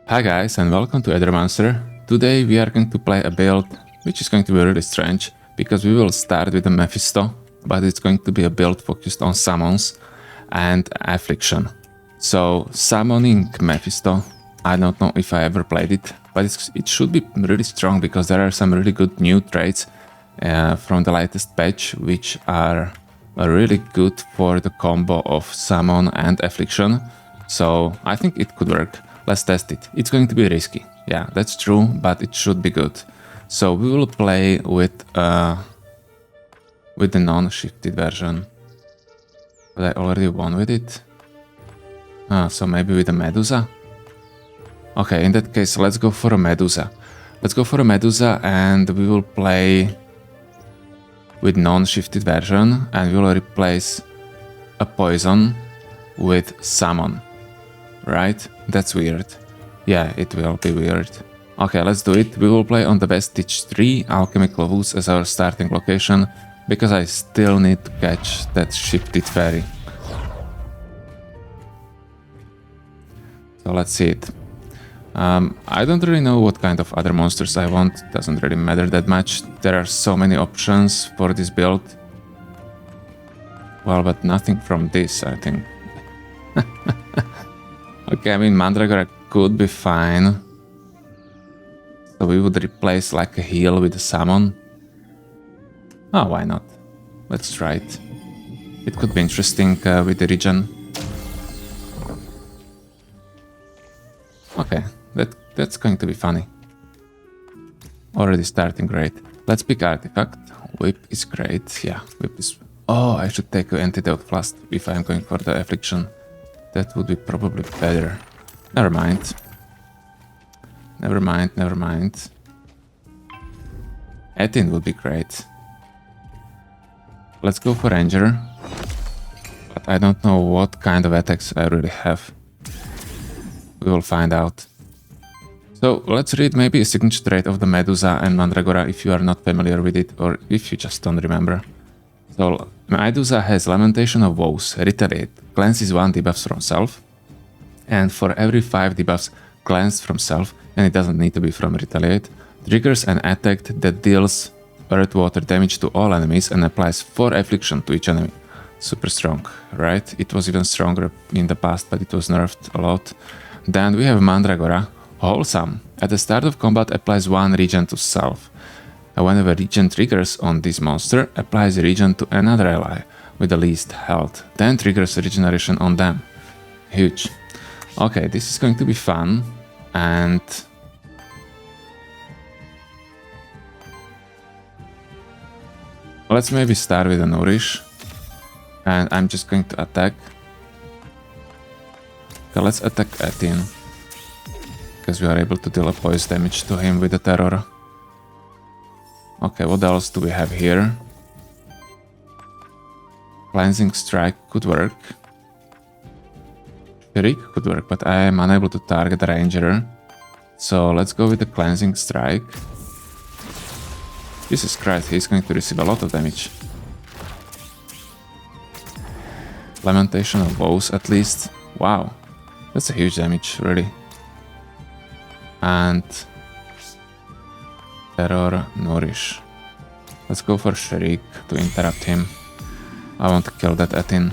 Hi guys and welcome to Aethermancer. Today we are going to play a build which is going to be really strange because we will start with the Mephisto, but it's going to be a build focused on summons and affliction. So summoning Mephisto, I don't know if I ever played it, but it should be really strong because there are some really good new traits from the latest patch which are really good for the combo of summon and affliction. So I think it could work. Let's test it. It's going to be risky. Yeah, that's true, but it should be good. So we will play with the non-shifted version. But I already won with it. So maybe with a Medusa? Okay, in that case, let's go for a Medusa. Let's go for a Medusa and we will play with non-shifted version and we will replace a poison with summon. Right? That's weird. Yeah, it will be weird. Okay, let's do it. We will play on the Vestige 3 Alchemical Woods as our starting location, because I still need to catch that shifted fairy. So let's see it. I don't really know what kind of other monsters I want. Doesn't really matter that much. There are so many options for this build. Well, but nothing from this, I think. Okay, I mean, Mandragora could be fine. So we would replace like a heal with a summon. Oh, why not? Let's try it. It could be interesting with the regen. Okay, that's going to be funny. Already starting great. Let's pick artifact. Whip is great. Yeah, whip is... Oh, I should take an antidote flask if I'm going for the affliction. That would be probably better. Never mind. Never mind, never mind. Aether would be great. Let's go for Ranger. But I don't know what kind of attacks I really have. We will find out. So let's read maybe a signature trait of the Medusa and Mandragora if you are not familiar with it or if you just don't remember. So Medusa has Lamentation of Woes, Retaliate, cleanses 1 debuffs from self, and for every 5 debuffs cleansed from self, and it doesn't need to be from Retaliate, triggers an attack that deals earth-water damage to all enemies and applies 4 affliction to each enemy. Super strong, right? It was even stronger in the past, but it was nerfed a lot. Then we have Mandragora, Wholesome. At the start of combat applies 1 regen to self. Whenever regen triggers on this monster, applies regen to another ally with the least health, then triggers regeneration on them. Huge. Okay, this is going to be fun, and... let's maybe start with a Nourish, and I'm just going to attack. Okay, let's attack Aether, because we are able to deal a poison damage to him with the Terror. Okay, what else do we have here? Cleansing Strike could work. Shriek could work, but I am unable to target the Ranger. So let's go with the Cleansing Strike. Jesus Christ, he's going to receive a lot of damage. Lamentation of Woes at least. Wow, that's a huge damage, really. And... Terror, Nourish. Let's go for Shriek to interrupt him. I want to kill that Aether.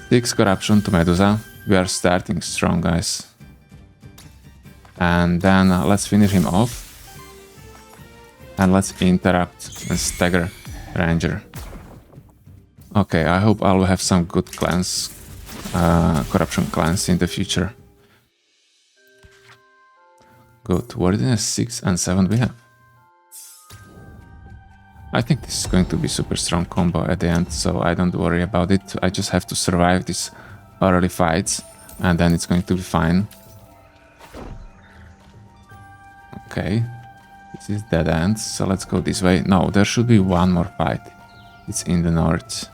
6 corruption to Medusa. We are starting strong, guys. And then let's finish him off. And let's interrupt and stagger Ranger. Okay, I hope I'll have some good cleanse, corruption cleanse in the future. Good. Wordiness 6 and 7 we have. I think this is going to be super strong combo at the end, so I don't worry about it. I just have to survive these early fights, and then it's going to be fine. Okay. This is dead end, so let's go this way. No, there should be one more fight. It's in the north.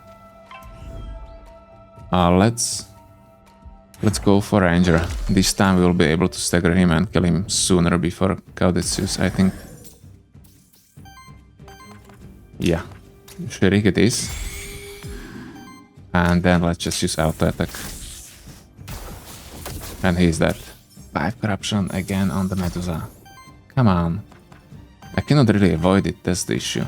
Let's go for Ranger. This time we will be able to stagger him and kill him sooner before Caudicius, I think. Yeah, Shriek it is. And then let's just use auto attack. And he's dead. 5 corruption again on the Medusa. Come on. I cannot really avoid it, that's the issue.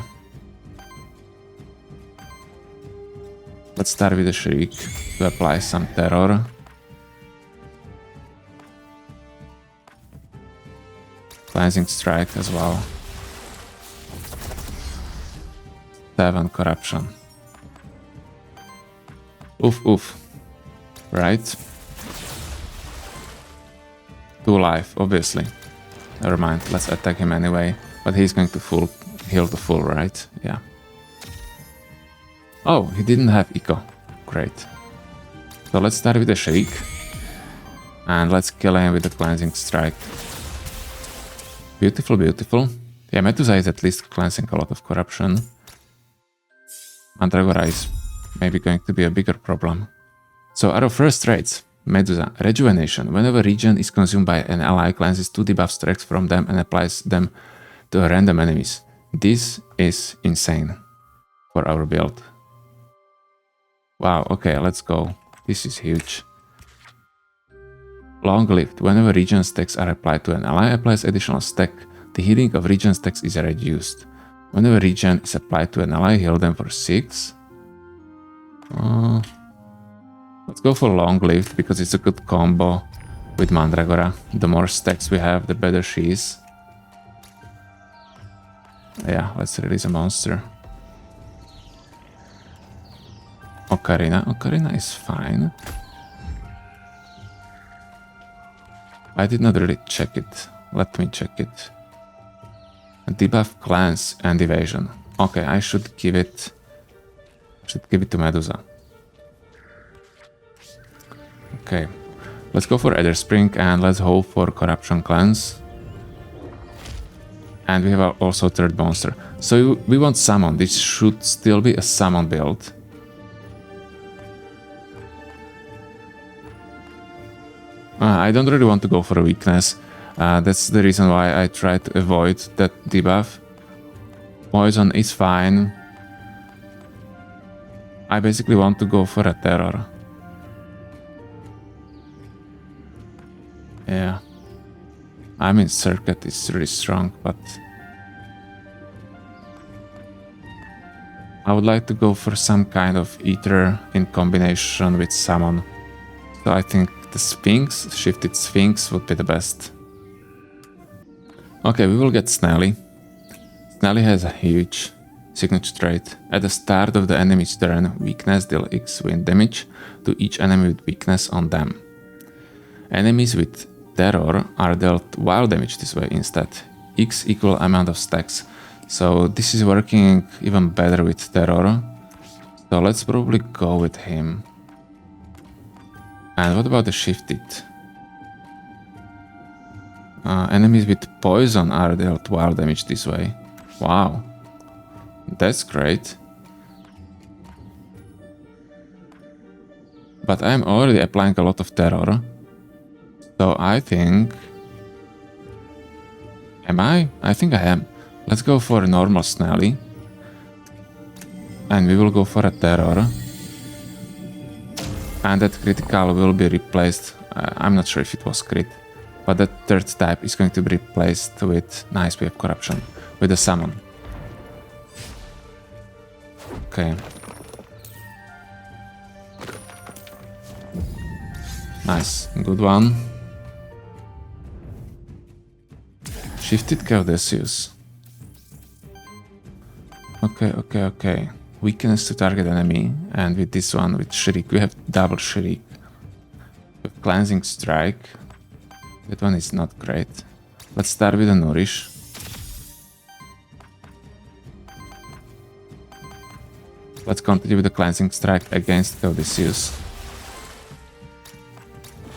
Let's start with the Shriek to apply some terror. Cleansing Strike as well. 7 corruption. Oof, oof. Right. 2 life, obviously. Never mind, let's attack him anyway. But he's going to heal to full, right? Yeah. Oh, he didn't have eco. Great. So let's start with the Shriek. And let's kill him with the Cleansing Strike. Beautiful, beautiful. Yeah, Medusa is at least cleansing a lot of corruption. Mandragora is maybe going to be a bigger problem. So our first traits. Medusa, Rejuvenation. Whenever regen is consumed by an ally, cleanses 2 debuff strikes from them and applies them to random enemies. This is insane for our build. Wow, okay, let's go. This is huge. Long-lived. Whenever regen stacks are applied to an ally, applies additional stack. The healing of regen stacks is reduced. Whenever regen is applied to an ally, heal them for 6. Let's go for long-lived because it's a good combo with Mandragora. The more stacks we have, the better she is. Yeah, let's release a monster. Ocarina. Ocarina is fine. I did not really check it. Let me check it. Debuff Cleanse and Evasion. Okay, I should give it to Medusa. Okay, let's go for Aether Spring and let's hope for Corruption Cleanse. And we have also third monster. So we want Summon. This should still be a Summon build. I don't really want to go for a weakness. That's the reason why I try to avoid that debuff. Poison is fine. I basically want to go for a terror. Yeah. I mean, Circuit is really strong, but I would like to go for some kind of Aether in combination with Summon. So I think the Sphinx, Shifted Sphinx would be the best. Okay, we will get Snelly. Snelly has a huge signature trait. At the start of the enemy's turn, weakness deal X wind damage to each enemy with weakness on them. Enemies with terror are dealt wild damage this way instead. X equal amount of stacks. So this is working even better with terror. So let's probably go with him. And what about the Shifted? Enemies with poison are dealt wild damage this way. Wow. That's great. But I'm already applying a lot of terror. So I think... Am I? I think I am. Let's go for a normal Snelly. And we will go for a terror. And that critical will be replaced. I'm not sure if it was crit. But that third type is going to be replaced with nice wave corruption. With a summon. Okay. Nice. Good one. Shifted Caudesius. Okay. Weakness to target enemy. And with this one, with Shriek, we have double Shriek. With Cleansing Strike. That one is not great. Let's start with a Nourish. Let's continue with the Cleansing Strike against Caudesius.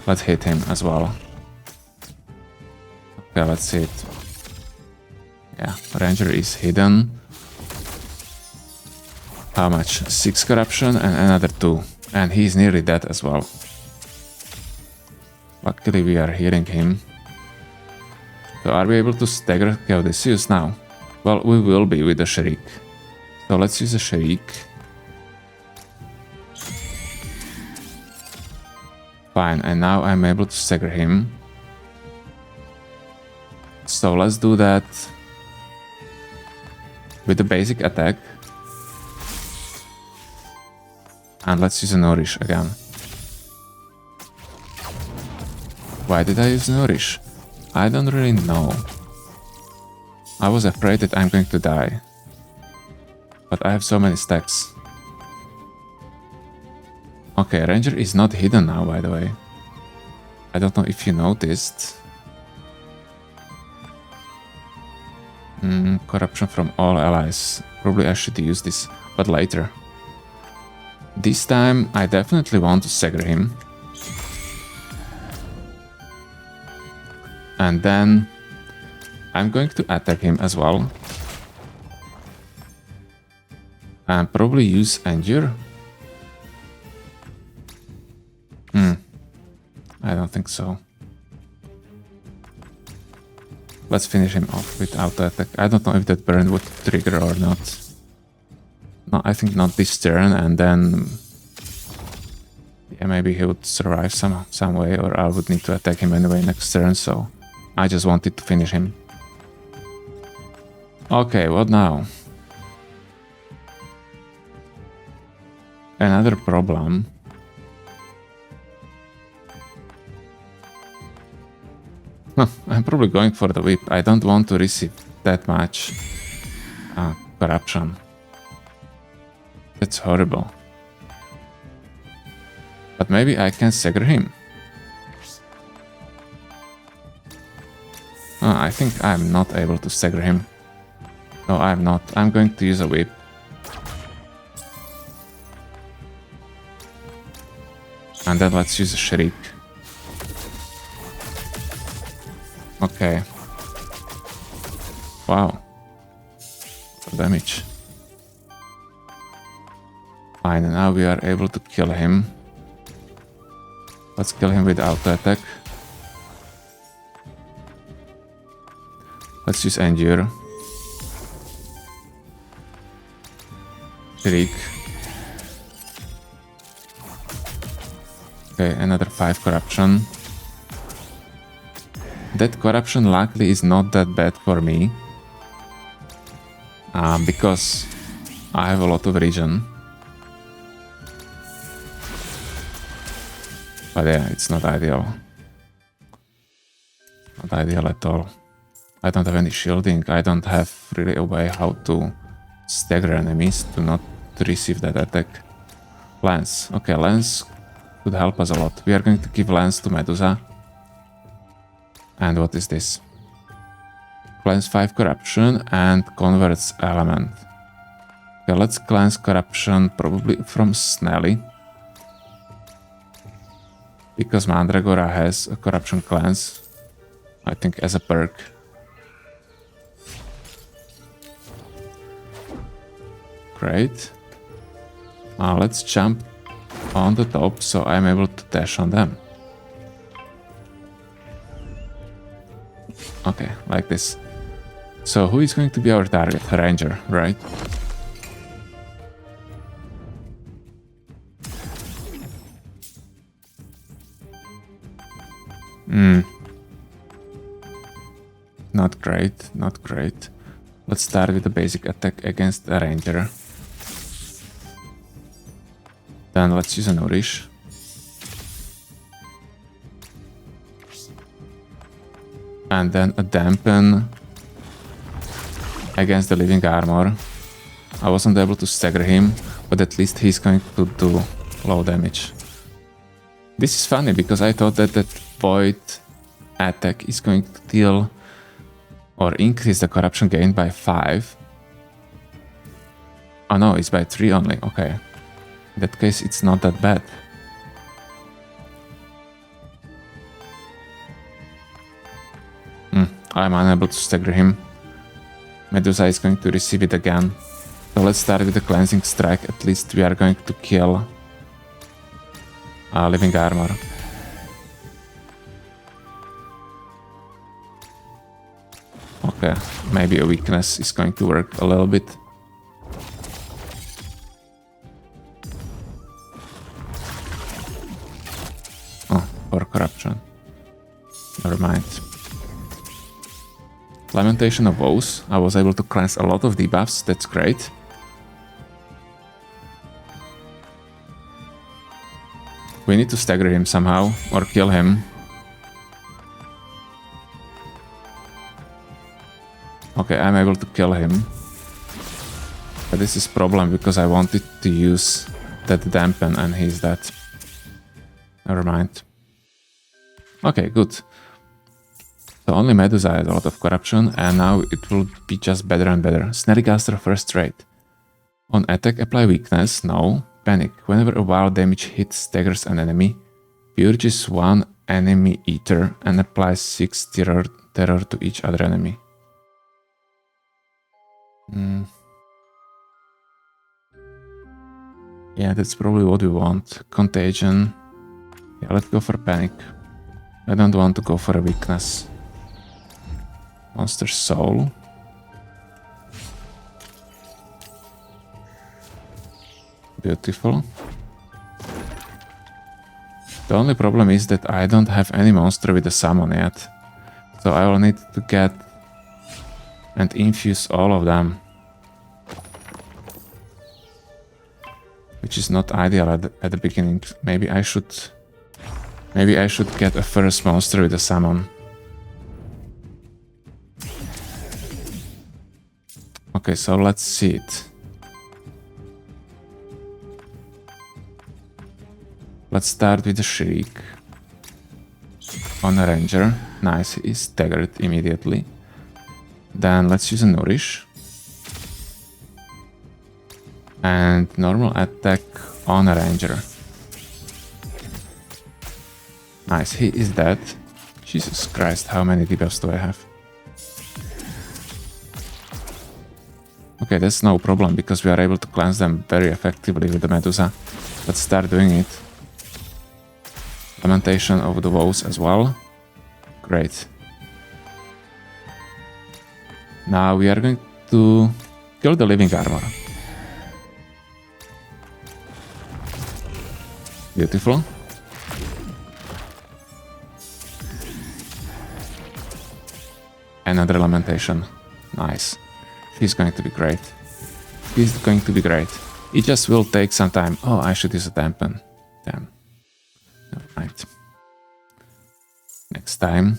Let's hit him as well. Okay, let's see it. Yeah, Ranger is hidden. How much? 6 corruption and another 2. And he's nearly dead as well. Luckily we are healing him. So are we able to stagger Caudesius now? Well, we will be with the Shriek. So let's use a Shriek. Fine, and now I'm able to stagger him. So let's do that with the basic attack. And let's use a Nourish again. Why did I use Nourish? I don't really know. I was afraid that I'm going to die. But I have so many stacks. Okay, Ranger is not hidden now, by the way. I don't know if you noticed. Corruption from all allies. Probably I should use this, but later. This time I definitely want to stagger him. And then I'm going to attack him as well. And probably use Endure. I don't think so. Let's finish him off with auto attack. I don't know if that burn would trigger or not. No, I think not this turn, and then yeah, maybe he would survive some way, or I would need to attack him anyway next turn, so I just wanted to finish him. Okay, what now? Another problem. I'm probably going for the whip. I don't want to receive that much corruption. That's horrible. But maybe I can stagger him. I think I'm not able to stagger him. No, I'm not. I'm going to use a whip. And then let's use a shriek. Okay. Wow. Damage. Fine, now we are able to kill him. Let's kill him with auto attack. Let's use Endure. Shriek. Okay, another 5 corruption. That corruption luckily is not that bad for me. Because I have a lot of regen. But yeah, it's not ideal. Not ideal at all. I don't have any shielding. I don't have really a way how to stagger enemies to not receive that attack. Lance. Okay, Lance could help us a lot. We are going to give Lance to Medusa. And what is this? Cleanse 5 corruption and converts element. Okay, let's cleanse corruption probably from Snelly. Because Mandragora has a corruption cleanse. I think as a perk. Great. Let's jump on the top so I'm able to dash on them. Okay, like this. So who is going to be our target? Ranger, right? Not great, not great. Let's start with the basic attack against a Ranger. Then let's use a Nourish. And then a Dampen against the Living Armor. I wasn't able to stagger him, but at least he's going to do low damage. This is funny because I thought that that Void attack is going to deal or increase the corruption gain by 5. Oh no, it's by 3 only. Okay. In that case, it's not that bad. I'm unable to stagger him. Medusa is going to receive it again. So let's start with the cleansing strike. At least we are going to kill Living Armor. Okay, maybe a weakness is going to work a little bit. Oh, for corruption. Never mind. Lamentation of Woes. I was able to cleanse a lot of debuffs, that's great. We need to stagger him somehow, or kill him. Okay, I'm able to kill him. But this is problem because I wanted to use that dampen and he's dead. Never mind. Okay, good. So only Medusa has a lot of corruption and now it will be just better and better. Snelligaster first rate. On attack, apply weakness. No. Panic. Whenever a wild damage hit staggers an enemy, purges one enemy Aether and applies 6 terror to each other enemy. Yeah, that's probably what we want. Contagion. Yeah, let's go for panic. I don't want to go for a weakness. Monster Soul. Beautiful. The only problem is that I don't have any monster with a summon yet. So I will need to get and infuse all of them. Which is not ideal at the beginning. Maybe I should get a first monster with a summon. Okay, so let's see it. Let's start with the Shriek. On a Ranger. Nice, he is staggered immediately. Then let's use a Nourish. And normal attack on a Ranger. Nice, he is dead. Jesus Christ, how many debuffs do I have? Okay, that's no problem because we are able to cleanse them very effectively with the Medusa. Let's start doing it. Lamentation of the Woes as well. Great. Now we are going to kill the Living Armor. Beautiful. Another Lamentation. Nice. He's going to be great. He's going to be great. It just will take some time. Oh, I should use a dampen. Damn. Never mind. Next time.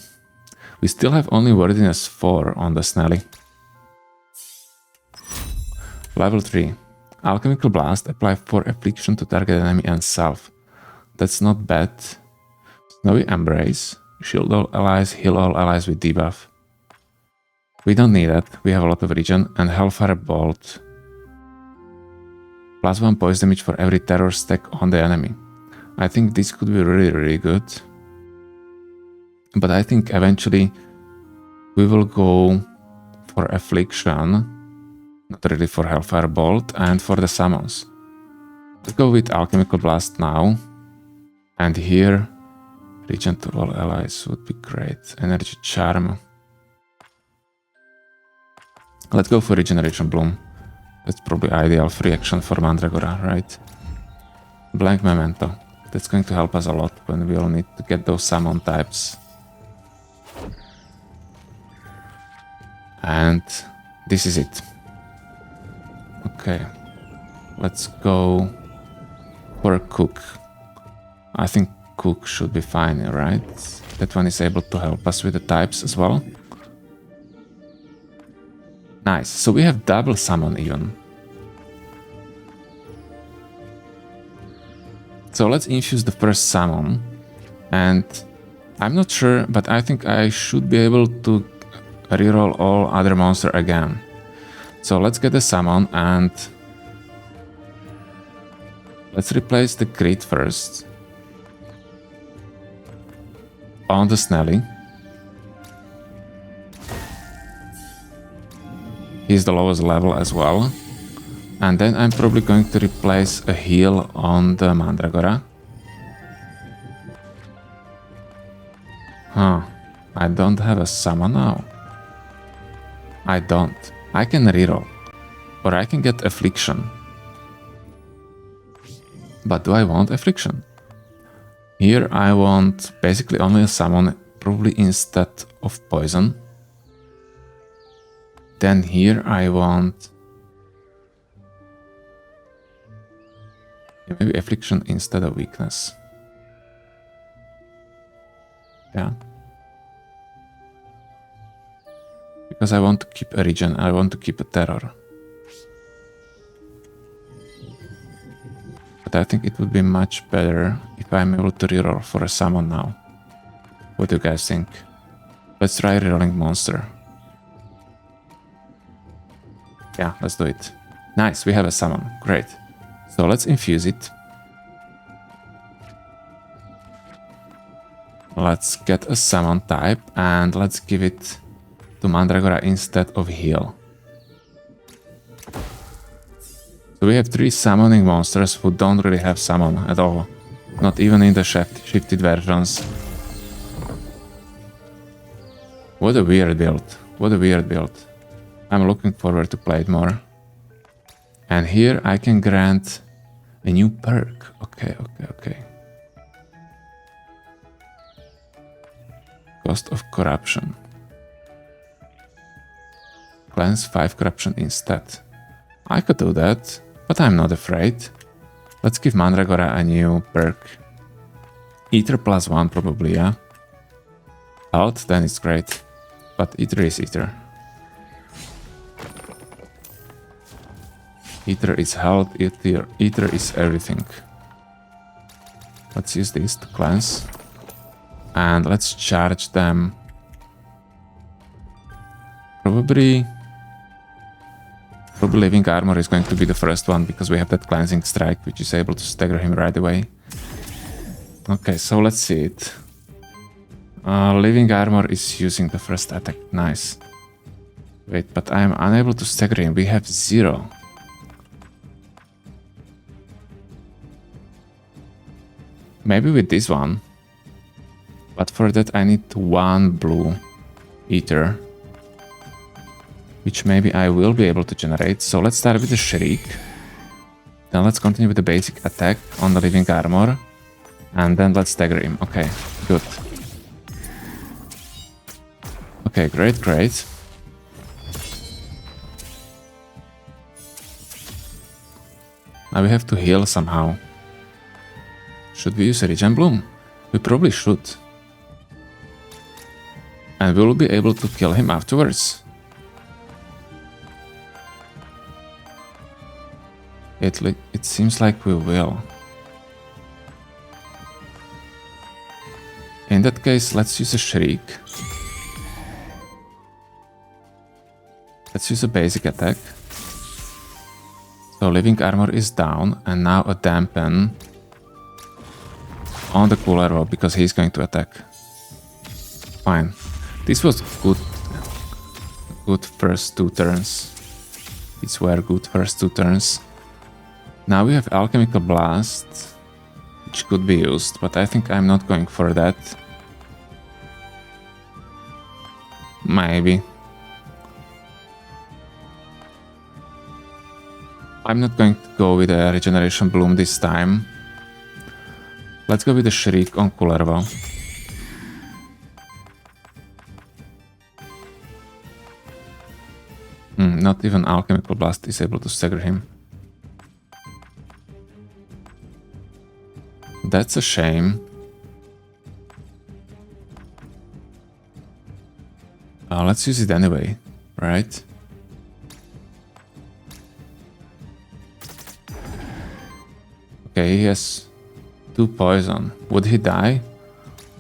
We still have only worthiness 4 on the Snelly. Level 3. Alchemical Blast. Apply 4 affliction to target enemy and self. That's not bad. Snowy Embrace. Shield all allies, heal all allies with debuff. We don't need that. We have a lot of regen. And Hellfire Bolt. +1 poison damage for every terror stack on the enemy. I think this could be really good. But I think eventually we will go for Affliction. Not really for Hellfire Bolt and for the summons. Let's go with Alchemical Blast now. And here, regen to all allies would be great. Energy Charm. Let's go for Regeneration Bloom. That's probably ideal free action for Mandragora, right? Blank Memento. That's going to help us a lot when we will need to get those summon types. And this is it. Okay. Let's go for a Cook. I think Cook should be fine, right? That one is able to help us with the types as well. Nice. So we have double summon even. So let's infuse the first summon. And I'm not sure, but I think I should be able to reroll all other monster again. So let's get the summon and let's replace the crit first on the Snelly. He's the lowest level as well. And then I'm probably going to replace a heal on the Mandragora. Huh. I don't have a summon now. I don't. I can reroll. Or I can get Affliction. But do I want Affliction? Here I want basically only a summon, probably instead of poison. Then here I want... maybe affliction instead of weakness. Yeah. Because I want to keep a regen, I want to keep a terror. But I think it would be much better if I'm able to reroll for a summon now. What do you guys think? Let's try rerolling monster. Yeah, let's do it. Nice, we have a summon. Great. So let's infuse it. Let's get a summon type and let's give it to Mandragora instead of heal. So we have 3 summoning monsters who don't really have summon at all. Not even in the shifted versions. What a weird build. What a weird build. I'm looking forward to play it more. And here I can grant a new perk. Okay. Cost of corruption. Cleanse 5 corruption instead. I could do that, but I'm not afraid. Let's give Mandragora a new perk. Aether +1 probably, yeah? Health, then it's great. But Aether is Aether. Aether is health, Aether is everything. Let's use this to cleanse. And let's charge them. Probably Living Armor is going to be the first one because we have that cleansing strike which is able to stagger him right away. Okay, so let's see it. Living Armor is using the first attack. Nice. Wait, but I am unable to stagger him. We have 0. Maybe with this one. But for that I need 1 blue Aether. Which maybe I will be able to generate. So let's start with the Shriek. Then let's continue with the basic attack on the Living Armor. And then let's stagger him. Okay, good. Okay, great. Now we have to heal somehow. Should we use a Regen Bloom? We probably should. And we'll be able to kill him afterwards. It seems like we will. In that case, let's use a Shriek. Let's use a basic attack. So Living Armor is down, and now a Dampen on the Cooler because he's going to attack. Fine. This was good first 2 turns. These were good first 2 turns. Now we have Alchemical Blast, which could be used, but I think I'm not going for that. Maybe. I'm not going to go with a Regeneration Bloom this time. Let's go with the Shriek on Kullervo. Not even Alchemical Blast is able to stagger him. That's a shame. Let's use it anyway, right? Okay, he has 2 poison. Would he die?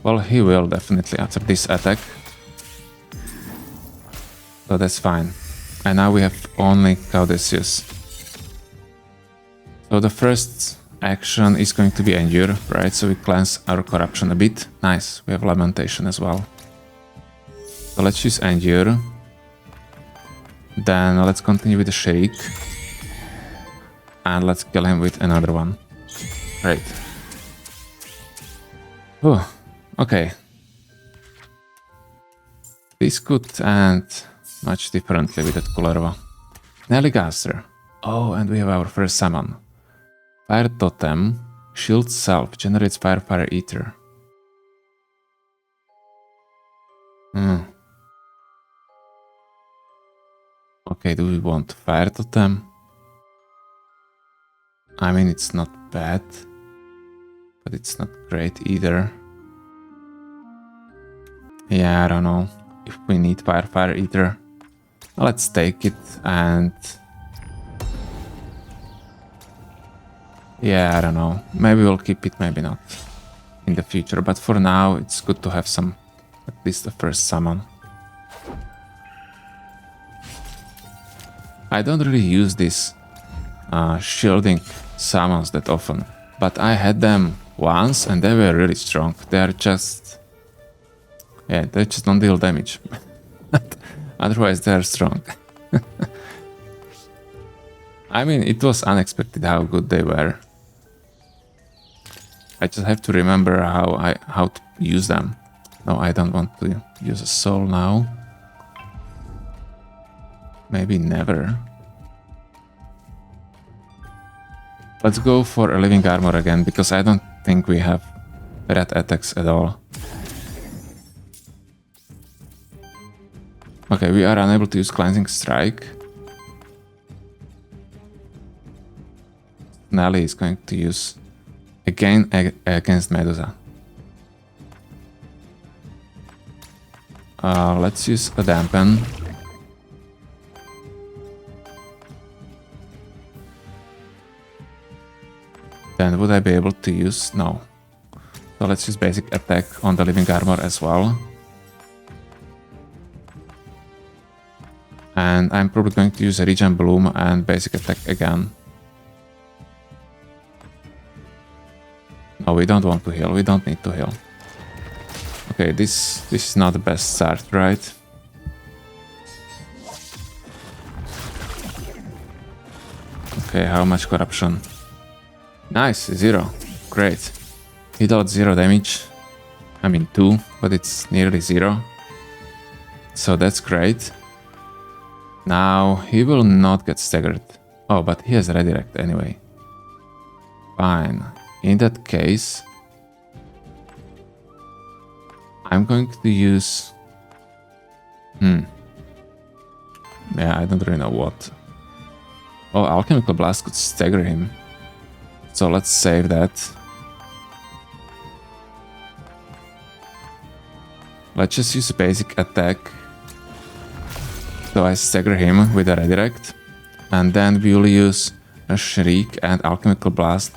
Well, he will definitely after this attack. So that's fine. And now we have only Caudicius. So the first action is going to be Endure, right? So we cleanse our corruption a bit. Nice, we have Lamentation as well. So let's use Endure. Then let's continue with the Shriek. And let's kill him with another one. Great. Oh, okay. This could end much differently with that Kullerva. Snelligaster. Oh, and we have our first summon. Fire Totem, Shield Self, generates Fire Aether. Okay, do we want Fire Totem? I mean, it's not bad, but it's not great either. Yeah, I don't know if we need Fire Eater. Let's take it and... Yeah, I don't know. Maybe we'll keep it, maybe not in the future. But for now, it's good to have some, at least the first summon. I don't really use these shielding summons that often, but I had them once and they were really strong. They're just... Yeah, they just don't deal damage. Otherwise, they're strong. I mean, it was unexpected how good they were. I just have to remember how to use them. No, I don't want to use a soul now. Maybe never. Let's go for a living armor again, because I don't think we have red attacks at all. Okay, we are unable to use cleansing strike. Snelly is going to use again against Medusa. Let's use a dampen. Then would I be able to use... No. So let's use basic attack on the living armor as well. And I'm probably going to use a regen bloom and basic attack again. No, we don't want to heal. We don't need to heal. Okay, this is not the best start, right? Okay, how much corruption? Nice, 0. Great. He dealt 0 damage. I mean 2, but it's nearly 0. So that's great. Now he will not get staggered. Oh, but he has redirect anyway. Fine. In that case, I'm going to use... Yeah, I don't really know what. Oh, Alchemical Blast could stagger him. So let's save that. Let's just use a basic attack. So I stagger him with a redirect. And then we'll use a Shriek and Alchemical Blast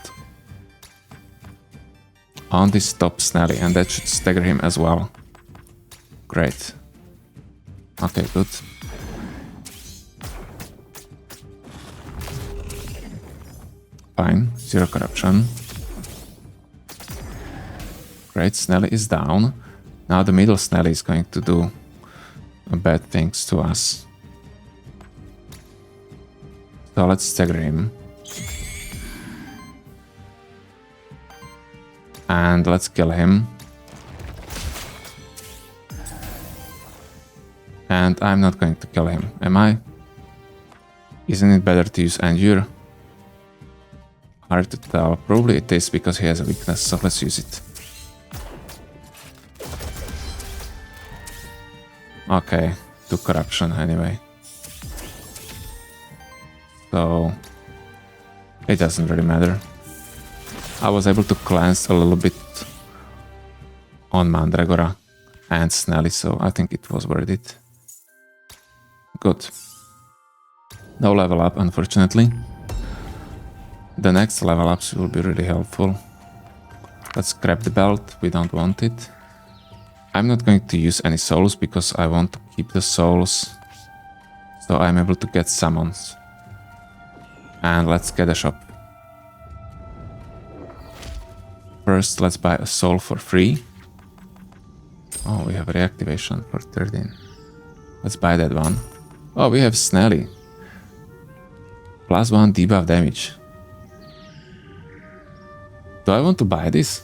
on this top Snelly, and that should stagger him as well. Great. Okay, good. Fine, 0 corruption. Great, Snelly is down. Now the middle Snelly is going to do bad things to us. So let's stagger him. And let's kill him. And I'm not going to kill him, am I? Isn't it better to use Endure? Hard to tell. Probably it is because he has a weakness, so let's use it. Okay, 2 corruption anyway. So it doesn't really matter. I was able to cleanse a little bit on Mandragora and Snelly, so I think it was worth it. Good. No level up, unfortunately. The next level ups will be really helpful. Let's grab the belt, we don't want it. I'm not going to use any souls because I want to keep the souls, so I'm able to get summons. And let's get a shop. First, let's buy a soul for free. Oh, we have a reactivation for 13. Let's buy that one. Oh, we have Snelly. +1 debuff damage. Do I want to buy this?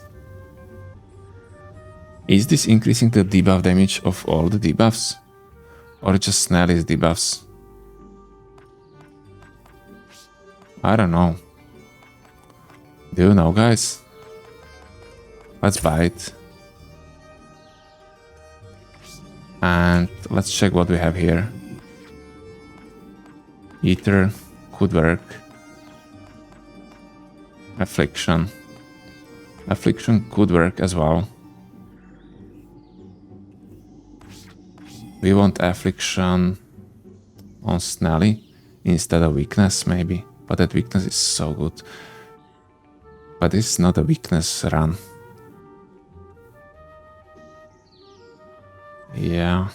Is this increasing the debuff damage of all the debuffs? Or just Snelly's debuffs? I don't know. Do you know, guys? Let's buy it. And let's check what we have here. Aether could work. Affliction. Affliction could work as well. We want affliction on Snelly instead of weakness, maybe. But that weakness is so good. But it's not a weakness run. Yeah.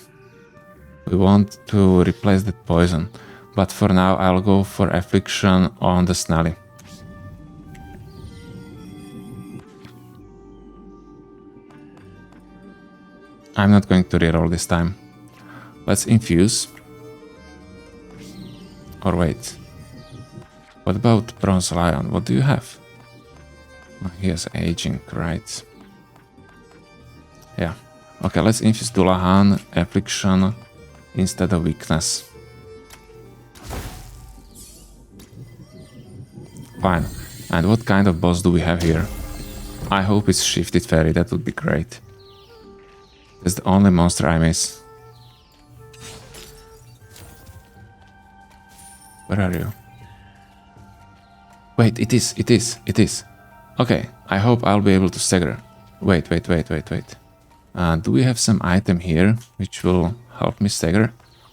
We want to replace that poison. But for now, I'll go for affliction on the Snelly. I'm not going to reroll this time. Let's infuse. Or wait. What about Bronze Lion? What do you have? Oh, he has aging, right? Yeah. Okay, let's infuse Dullahan, affliction instead of weakness. Fine. And what kind of boss do we have here? I hope it's Shifted Fairy, that would be great. That's the only monster I miss. Where are you? Wait, it is. Okay, I hope I'll be able to stagger. Wait. Do we have some item here which will help me stagger?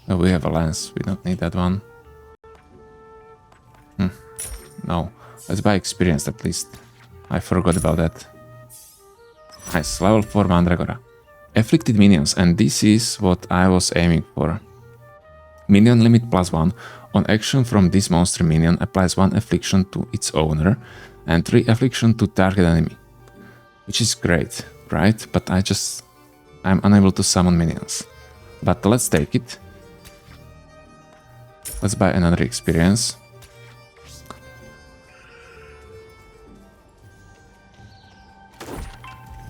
Oh, we have a lance. We don't need that one. No. Let's buy experience at least. I forgot about that. Nice. Level 4 Mandragora. Afflicted minions, and this is what I was aiming for. Minion limit +1. On action from this monster minion applies 1 affliction to its owner and 3 affliction to target enemy. Which is great, right? But I'm unable to summon minions. But let's take it. Let's buy another experience.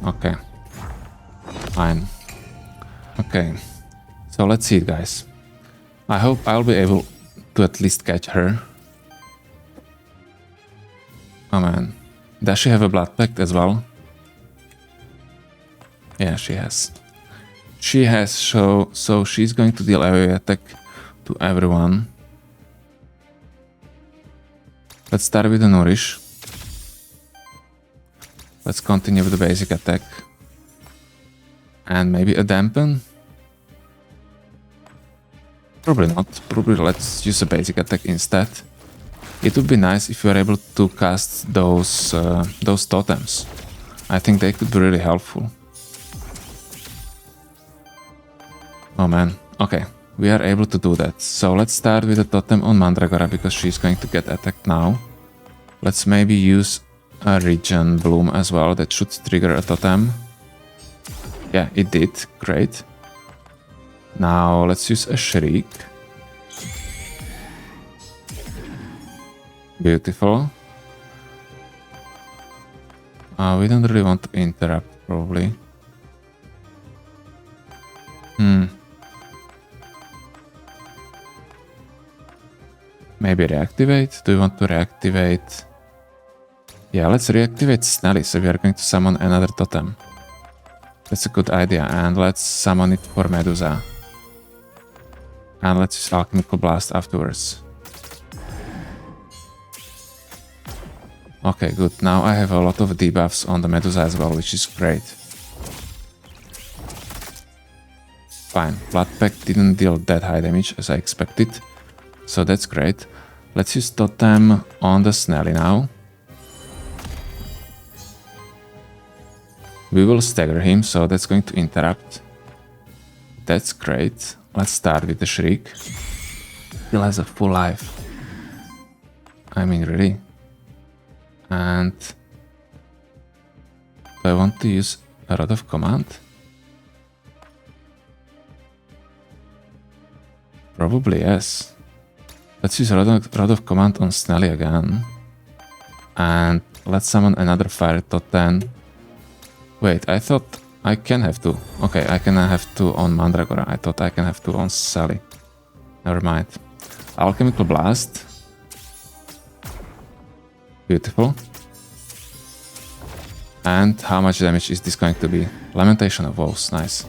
Okay. Fine. Okay. So let's see it, guys. I hope I'll be able to at least catch her. Oh man. Does she have a blood pact as well? Yeah, she has. She has, so she's going to deal AoE attack to everyone. Let's start with the Nourish. Let's continue with the basic attack. And maybe a Dampen? Probably not. Probably let's use a basic attack instead. It would be nice if we were able to cast those totems. I think they could be really helpful. Oh man. Okay, we are able to do that. So let's start with a totem on Mandragora because she's going to get attacked now. Let's maybe use a Regen Bloom as well. That should trigger a totem. Yeah, it did. Great. Now let's use a Shriek. Beautiful. We don't really want to interrupt, probably. Maybe reactivate? Do you want to reactivate? Yeah, let's reactivate Snelly, so we are going to summon another totem. That's a good idea, and let's summon it for Medusa. And let's use Alchemical Blast afterwards. Okay, good. Now I have a lot of debuffs on the Medusa as well, which is great. Fine. Blood Pact didn't deal that high damage as I expected, so that's great. Let's use Totem on the Snelly now. We will stagger him, so that's going to interrupt. That's great. Let's start with the Shriek. Still has a full life. I mean, really. And do I want to use a Rod of Command? Probably yes. Let's use Rod of Command on Snelly again. And let's summon another Fire Totem. Wait, I thought I can have two. Okay, I can have two on Mandragora. I thought I can have two on Sally. Never mind. Alchemical Blast. Beautiful. And how much damage is this going to be? Lamentation of Woes. Nice.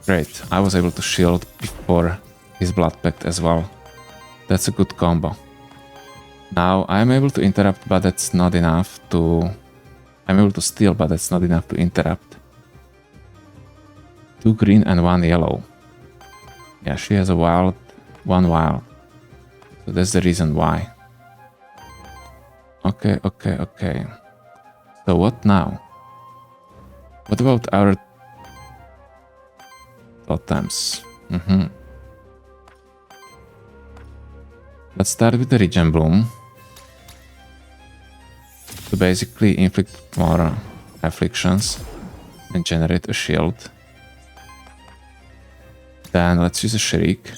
Great. I was able to shield before his Blood Pact as well. That's a good combo. Now I'm able to interrupt, but that's not enough to... I'm able to steal, but that's not enough to interrupt. 2 green and 1 yellow. Yeah, she has a wild, 1 wild. So that's the reason why. Okay. So what now? What about our totems? Let's start with the Regen Bloom. To basically inflict more afflictions and generate a shield. Then let's use a Shriek.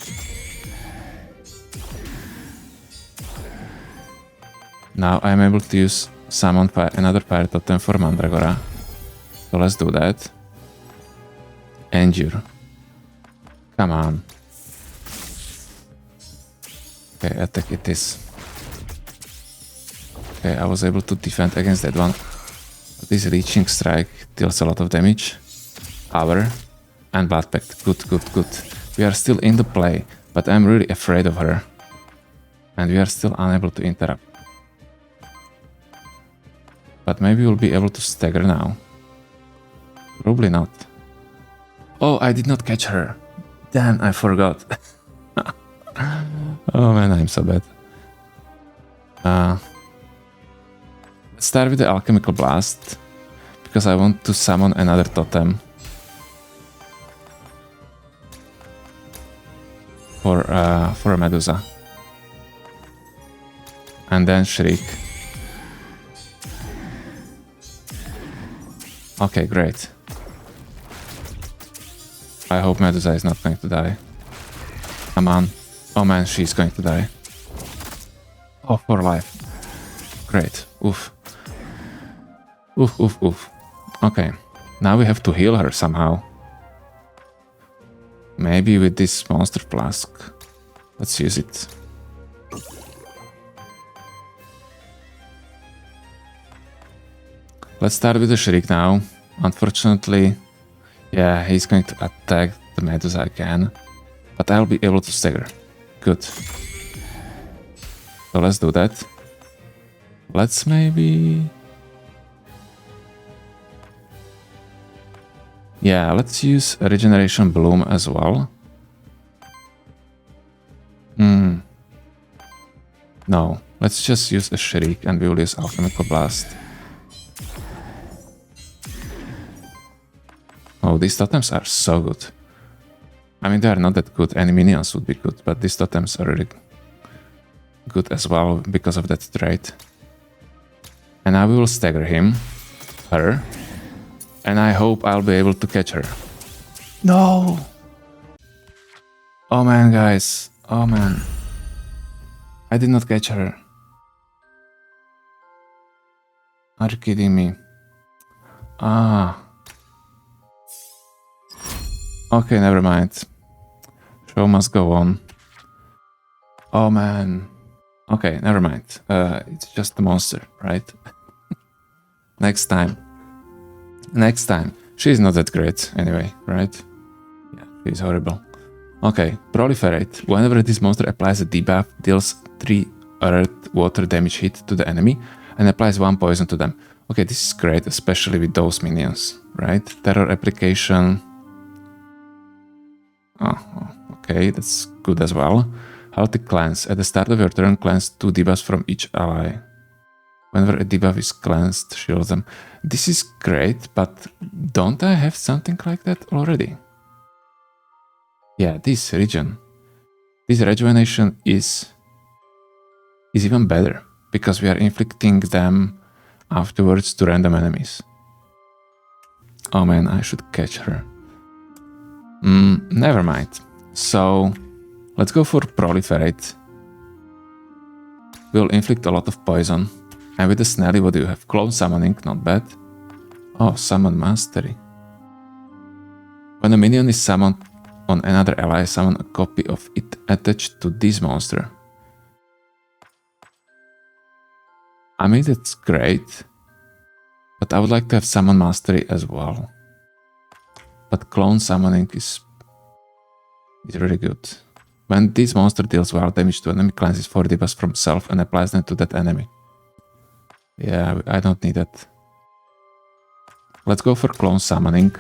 Now I'm able to use summon another fire totem for Mandragora. So let's do that. Endure. Come on. Okay, attack it is. Okay, I was able to defend against that one. This reaching strike deals a lot of damage. Power and Blood Pact. Good. We are still in the play, but I'm really afraid of her. And we are still unable to interrupt. But maybe we'll be able to stagger now. Probably not. Oh, I did not catch her. Damn, I forgot. Oh man, I'm so bad. Let's start with the Alchemical Blast, because I want to summon another totem. For a Medusa. And then Shriek. Okay, great. I hope Medusa is not going to die. Come on. Oh man, she's going to die. Oh, for life. Great. Oof. Oof. Okay. Now we have to heal her somehow. Maybe with this Monster Flask. Let's use it. Let's start with the Shriek now. Unfortunately, yeah, he's going to attack the Medusa again. But I'll be able to stagger. Good. So let's do that. Let's maybe... Yeah, let's use a Regeneration Bloom as well. No, let's just use a Shriek and we will use Alchemical Blast. Oh, these totems are so good. I mean, they are not that good. Any minions would be good, but these totems are really good as well because of that trait. And I will stagger her. And I hope I'll be able to catch her. No! Oh man, guys. Oh man. I did not catch her. Are you kidding me? Okay, never mind. Show must go on. Oh man. Okay, never mind. It's just a monster, right? Next time. She's not that great anyway, right? Yeah, she's horrible. Okay, Proliferate. Whenever this monster applies a debuff, deals 3 earth water damage hit to the enemy and applies 1 poison to them. Okay, this is great, especially with those minions, right? Terror application. Oh, okay, that's good as well. Haltic Cleanse. At the start of your turn, cleanse 2 debuffs from each ally. Whenever a debuff is cleansed, shield them. This is great, but don't I have something like that already? Yeah, this rejuvenation is even better, because we are inflicting them afterwards to random enemies. Oh man, I should catch her. Never mind. So, let's go for Proliferate. We'll inflict a lot of poison. And with the Snelly, what do you have? Clone Summoning, not bad. Oh, Summon Mastery. When a minion is summoned on another ally, summon a copy of it attached to this monster. I mean, that's great. But I would like to have Summon Mastery as well. But Clone Summoning is really good. When this monster deals wild damage to enemy, cleanses 4 debuffs from self and applies them to that enemy. Yeah, I don't need that. Let's go for clone summoning,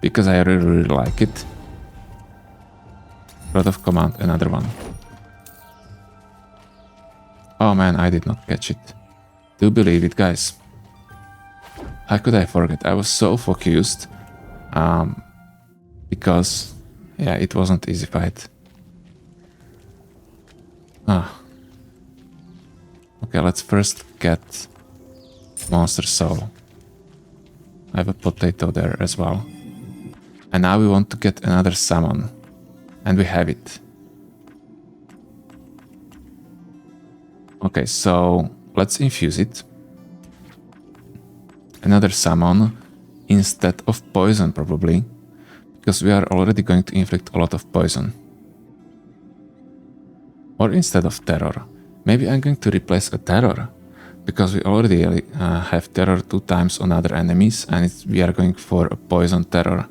because I really like it. Rod of Command, another one. Oh man, I did not catch it. Do believe it, guys. How could I forget? I was so focused. Because, yeah, it wasn't easy fight. Okay, let's first get Monster Soul. I have a potato there as well. And now we want to get another summon. And we have it. Okay, so let's infuse it. Another summon instead of poison, probably. Because we are already going to inflict a lot of poison. Or instead of terror. Maybe I'm going to replace a terror. Because we already have terror 2 times on other enemies. And we are going for a poison terror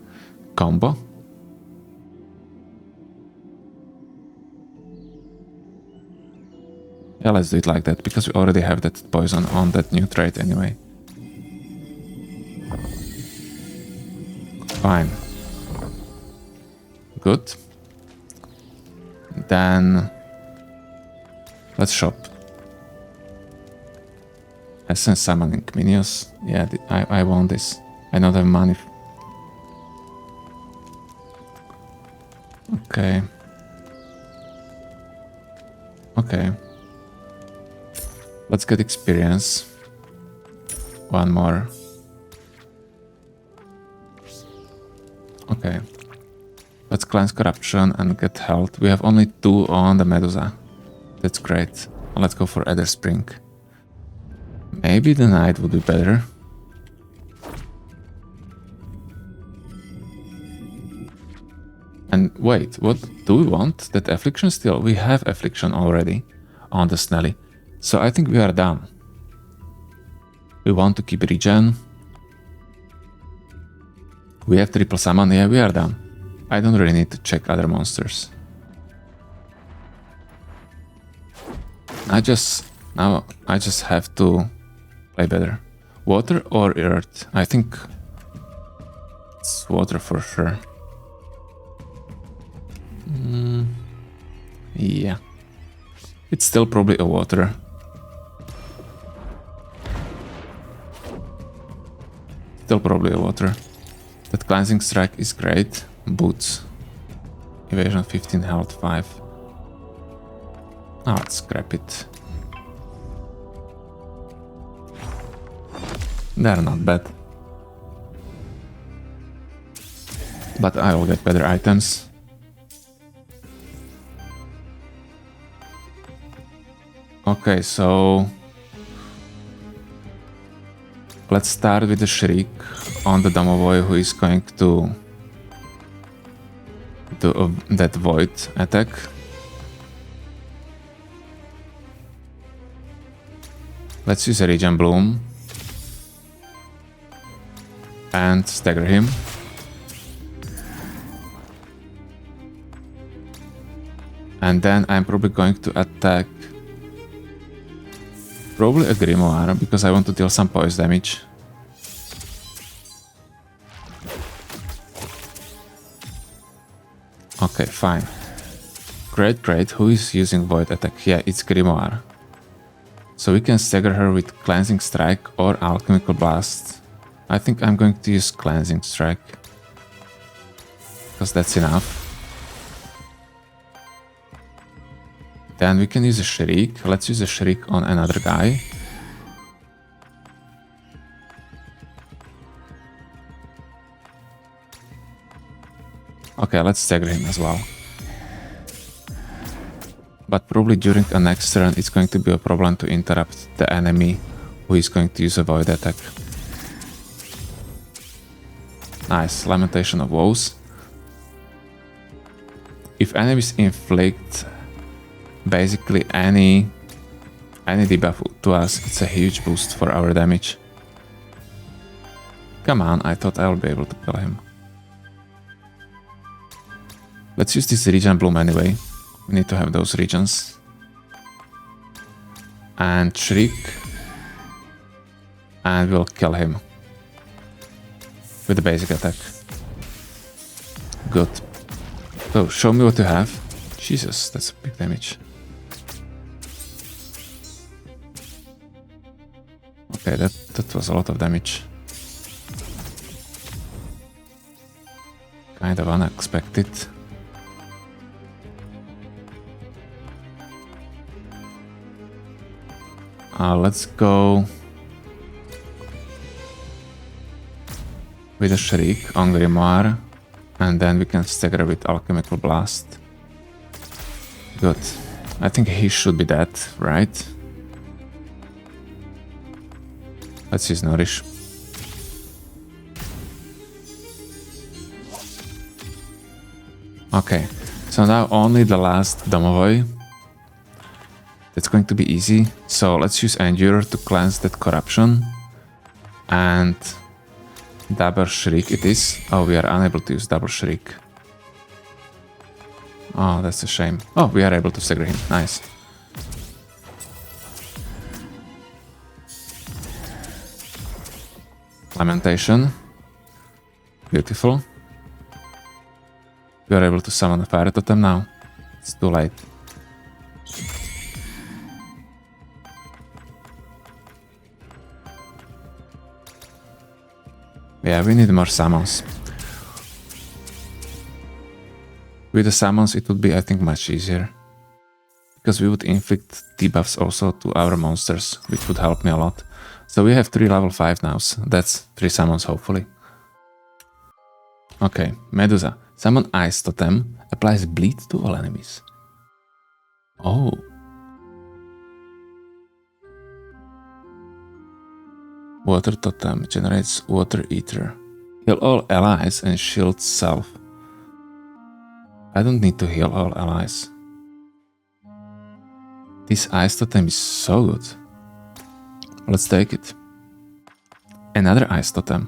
combo. Yeah, let's do it like that. Because we already have that poison on that new trait anyway. Fine. Good. Then let's shop. Essence summoning minions. Yeah, I want this. I don't have money. Okay. Okay. Let's get experience. One more. Okay. Let's cleanse corruption and get health. We have only 2 on the Medusa. That's great. Let's go for Aether Spring. Maybe the Knight would be better. And wait, what do we want? That affliction still? We have affliction already on the Snelly. So I think we are done. We want to keep regen. We have triple summon. Yeah, we are done. I don't really need to check other monsters. Now I just have to play better. Water or earth? I think it's water for sure. Yeah. It's still probably a water. Still probably a water. That cleansing strike is great. Boots. Evasion 15, health 5. Oh, let's scrap it. They're not bad. But I will get better items. Okay, so let's start with the Shriek on the Domovoy, who is going to do that void attack. Let's use a Regen Bloom and stagger him. And then I'm probably going to attack probably a Grimoire, because I want to deal some poison damage. Okay, fine. Great, great. Who is using Void Attack? Yeah, it's Grimoire. So we can stagger her with Cleansing Strike or Alchemical Blast. I think I'm going to use Cleansing Strike, because that's enough. Then we can use a Shriek. Let's use a Shriek on another guy. Okay, let's stagger him as well. But probably during the next turn it's going to be a problem to interrupt the enemy who is going to use a Void Attack. Nice, Lamentation of Woes. If enemies inflict basically any debuff to us, it's a huge boost for our damage. Come on, I thought I'll be able to kill him. Let's use this Regen Bloom anyway. We need to have those regions. And Shriek. And we'll kill him. With the basic attack. Good. So, show me what you have. Jesus, that's a big damage. Okay, that was a lot of damage. Kind of unexpected. Let's go with a Shriek on Grimoire, and then we can stagger with Alchemical Blast. Good. I think he should be dead, right? Let's use Nourish. Okay, so now only the last Domovoi. It's going to be easy. So let's use Endure to cleanse that corruption. And Double Shriek it is. Oh, we are unable to use Double Shriek. Oh, that's a shame. Oh, we are able to stagger him. Nice. Lamentation. Beautiful. We are able to summon a fire totem now. It's too late. Yeah, we need more summons. With the summons it would be, I think, much easier. Because we would inflict debuffs also to our monsters, which would help me a lot. So we have 3 level 5 now, so that's 3 summons hopefully. Okay, Medusa. Summon Ice Totem, applies bleed to all enemies. Oh. Water Totem generates Water Ether. Heal all allies and shield self. I don't need to heal all allies. This Ice Totem is so good. Let's take it. Another Ice Totem.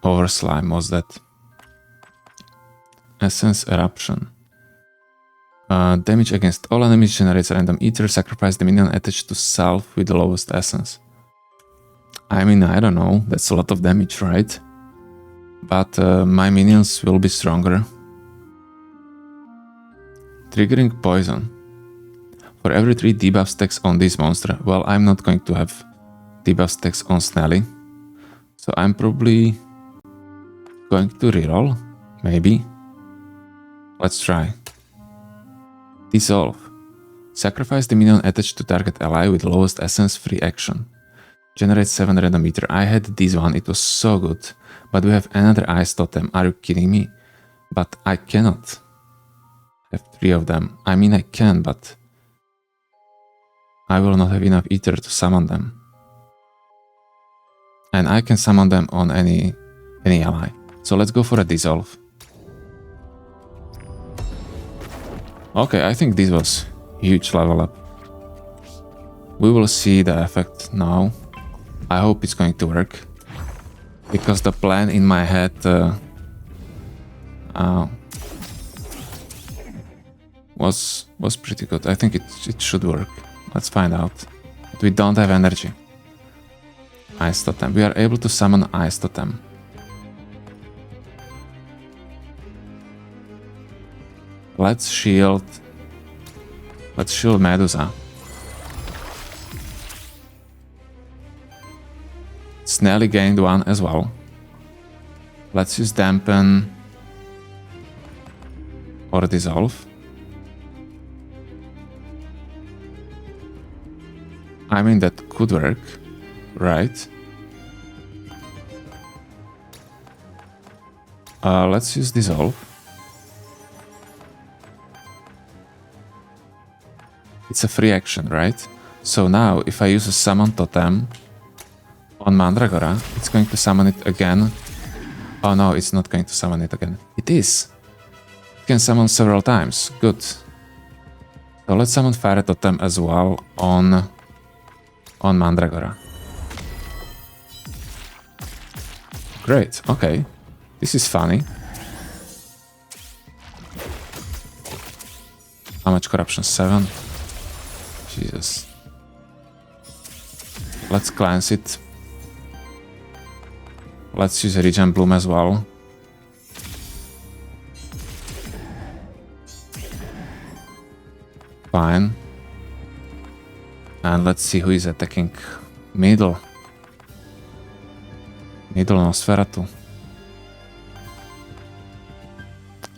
Over Slime was that. Essence Eruption. Damage against all enemies generates random ether. Sacrifice the minion attached to self with the lowest essence. I mean, I don't know. That's a lot of damage, right? But my minions will be stronger. Triggering Poison. For every 3 debuff stacks on this monster. Well, I'm not going to have debuff stacks on Snelly. So I'm probably going to reroll. Maybe. Let's try. Dissolve. Sacrifice the minion attached to target ally with lowest essence, free action. Generate 7 random ether. I had this one, it was so good. But we have another Ice Totem. Are you kidding me? But I cannot have 3 of them. I mean, I can, but I will not have enough ether to summon them. And I can summon them on any ally. So let's go for a Dissolve. Okay, I think this was huge level up. We will see the effect now. I hope it's going to work. Because the plan in my head was pretty good. I think it should work. Let's find out. But we don't have energy. Ice Totem. We are able to summon Ice Totem. Let's shield Medusa. Snelly gained 1 as well. Let's use Dampen or Dissolve. I mean, that could work, right? Let's use Dissolve. It's a free action, right? So now, if I use a Summon Totem on Mandragora, it's going to summon it again. Oh no, it's not going to summon it again. It is! It can summon several times. Good. So let's summon Fire Totem as well on Mandragora. Great, okay. This is funny. How much corruption? 7? Jesus. Let's cleanse it. Let's use a regen bloom as well. Fine. And let's see who is attacking. Middle Nosferatu.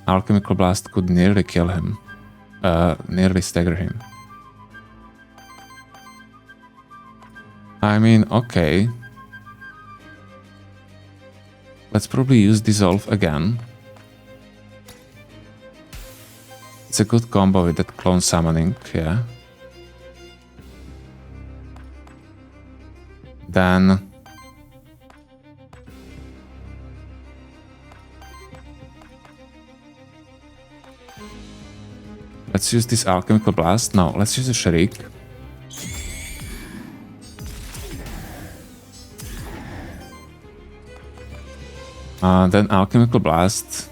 Alchemical Blast could nearly kill him. Nearly stagger him. I mean, okay. Let's probably use Dissolve again. It's a good combo with that clone summoning, yeah. Then let's use this Alchemical Blast. No, let's use a Shriek. Then Alchemical Blast.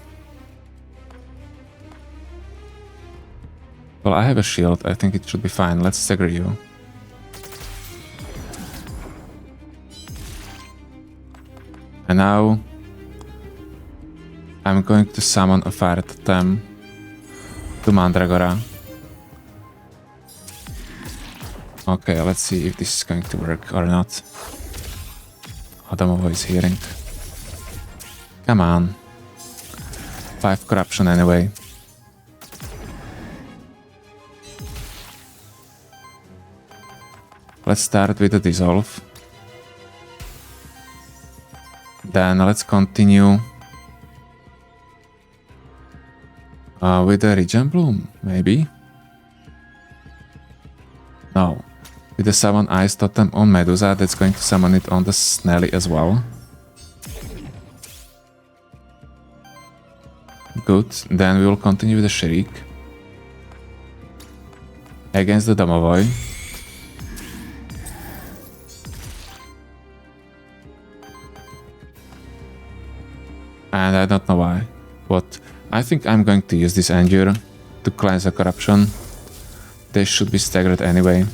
Well, I have a shield. I think it should be fine. Let's stagger you. And now I'm going to summon a fire totem to Mandragora. Okay, let's see if this is going to work or not. Adamovo is healing. Come on. 5 corruption anyway. Let's start with the Dissolve. Then let's continue with the Regen Bloom, maybe? No. With the Summon Ice Totem on Medusa, that's going to summon it on the Snelly as well. Good. Then we will continue with the Shriek against the Domovoy. And I don't know why, but I think I'm going to use this Endure to cleanse the corruption. They should be staggered anyway.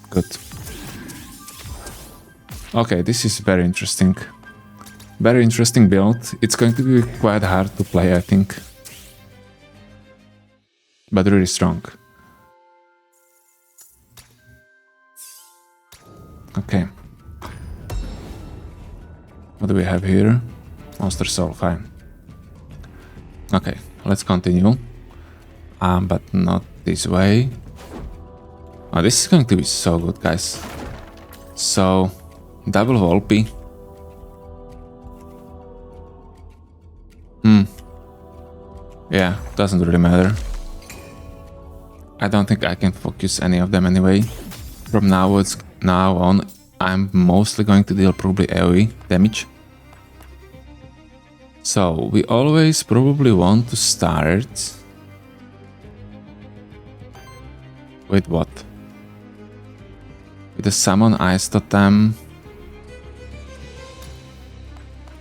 Good. Okay, this is very interesting. Very interesting build. It's going to be quite hard to play, I think. But really strong. Okay. What do we have here? Monster Soul, fine. Okay, let's continue. But not this way. Oh, this is going to be so good, guys. So, double Volpi. Yeah, doesn't really matter. I don't think I can focus any of them anyway. From now on, I'm mostly going to deal probably AoE damage. So, we always probably want to start with what? With the Summon Ice Totem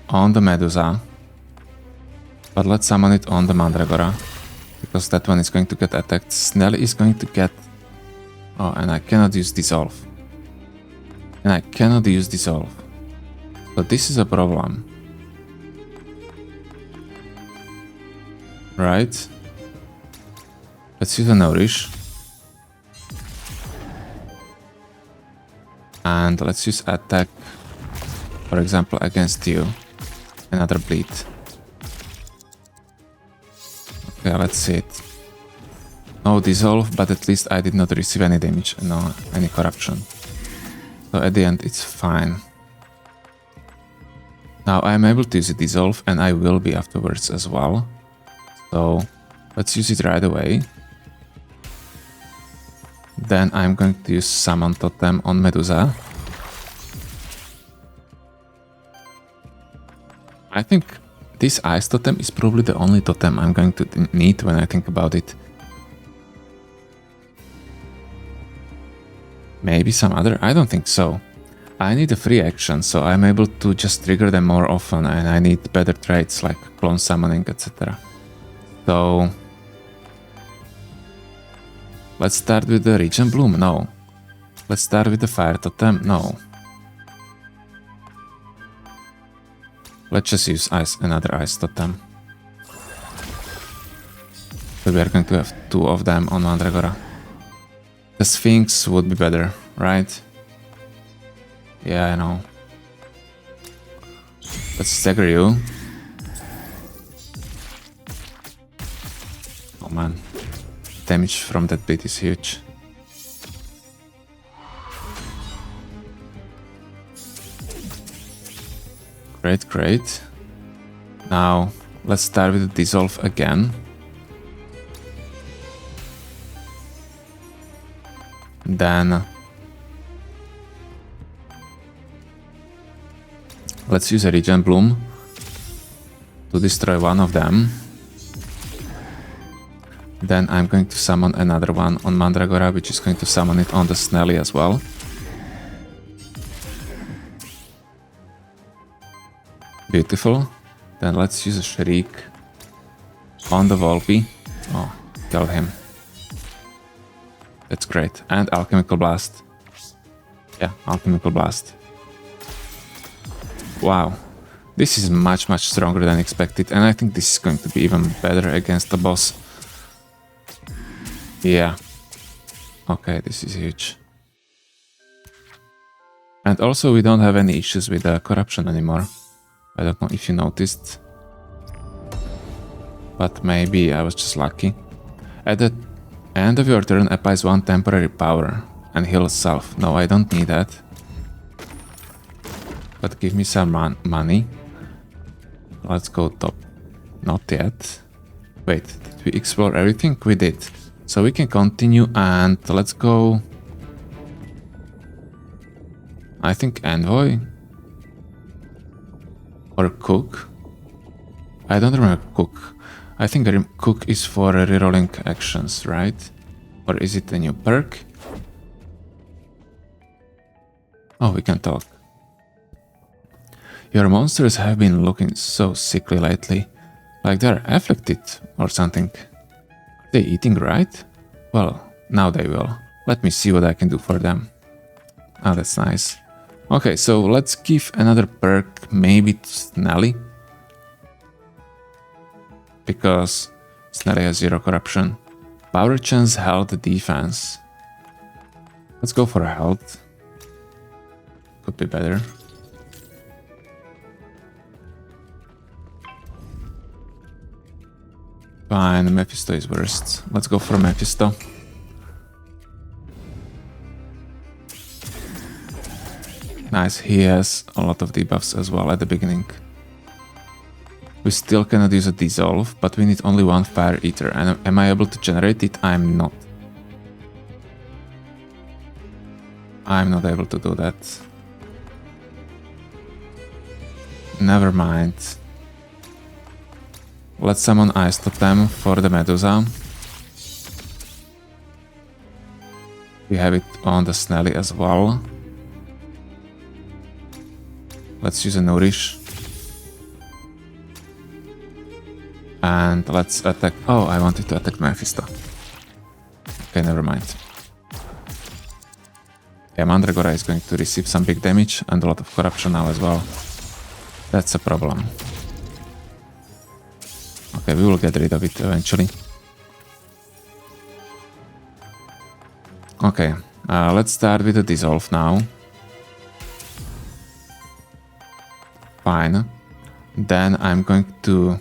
on the Medusa. But let's summon it on the Mandragora, because that one is going to get attacked. Snell is going to get... Oh, and I cannot use Dissolve. So this is a problem. Right. Let's use a Nourish. And let's use attack, for example, against you. Another bleed. Okay, let's see it. No Dissolve, but at least I did not receive any damage, no any corruption. So at the end it's fine. Now I'm able to use a Dissolve, and I will be afterwards as well. So let's use it right away. Then I'm going to use Summon Totem on Medusa. I think this Ice Totem is probably the only totem I'm going to need when I think about it. Maybe some other? I don't think so. I need a free action, so I'm able to just trigger them more often, and I need better traits like clone summoning, etc. So let's start with the Regen Bloom. No. Let's start with the Fire Totem. No. Let's just use another Ice Totem. So we are going to have 2 of them on Mandragora. The Sphinx would be better, right? Yeah, I know. Let's stagger you. Oh man. Damage from that bit is huge. Great, great. Now, let's start with the Dissolve again. Then let's use a Regen Bloom to destroy one of them. Then I'm going to summon another one on Mandragora, which is going to summon it on the Snelly as well. Beautiful. Then let's use a Shriek on the Volpe. Oh, kill him. That's great. And Alchemical Blast. Yeah, Alchemical Blast. Wow. This is much, much stronger than expected, and I think this is going to be even better against the boss. Yeah. Okay, this is huge. And also we don't have any issues with corruption anymore. I don't know if you noticed. But maybe I was just lucky. At the end of your turn, applies 1 temporary power and heals self. No, I don't need that. But give me some money. Let's go top. Not yet. Wait, did we explore everything? We did. So we can continue and let's go. I think Envoy. Or Cook. I don't remember Cook. I think Cook is for rerolling actions, right? Or is it a new perk? Oh, we can talk. Your monsters have been looking so sickly lately. Like they're afflicted or something. Are they eating right? Well, now they will. Let me see what I can do for them. Oh, that's nice. Okay, so let's give another perk maybe to Snelly. Because Snelly has 0 corruption. Power chance, health, defense. Let's go for health. Could be better. Fine, Mephisto is worst. Let's go for Mephisto. Nice, he has a lot of debuffs as well at the beginning. We still cannot use a Dissolve, but we need only 1 Fire Ether. And am I able to generate it? I'm not. I'm not able to do that. Never mind. Let's summon Ice Totem for the Medusa. We have it on the Snelly as well. Let's use a Nourish. And let's attack... Oh, I wanted to attack Mephisto. Okay, never mind. Yeah, Mandragora is going to receive some big damage and a lot of corruption now as well. That's a problem. Okay, we will get rid of it eventually. Okay, let's start with the Dissolve now. Fine. Then I'm going to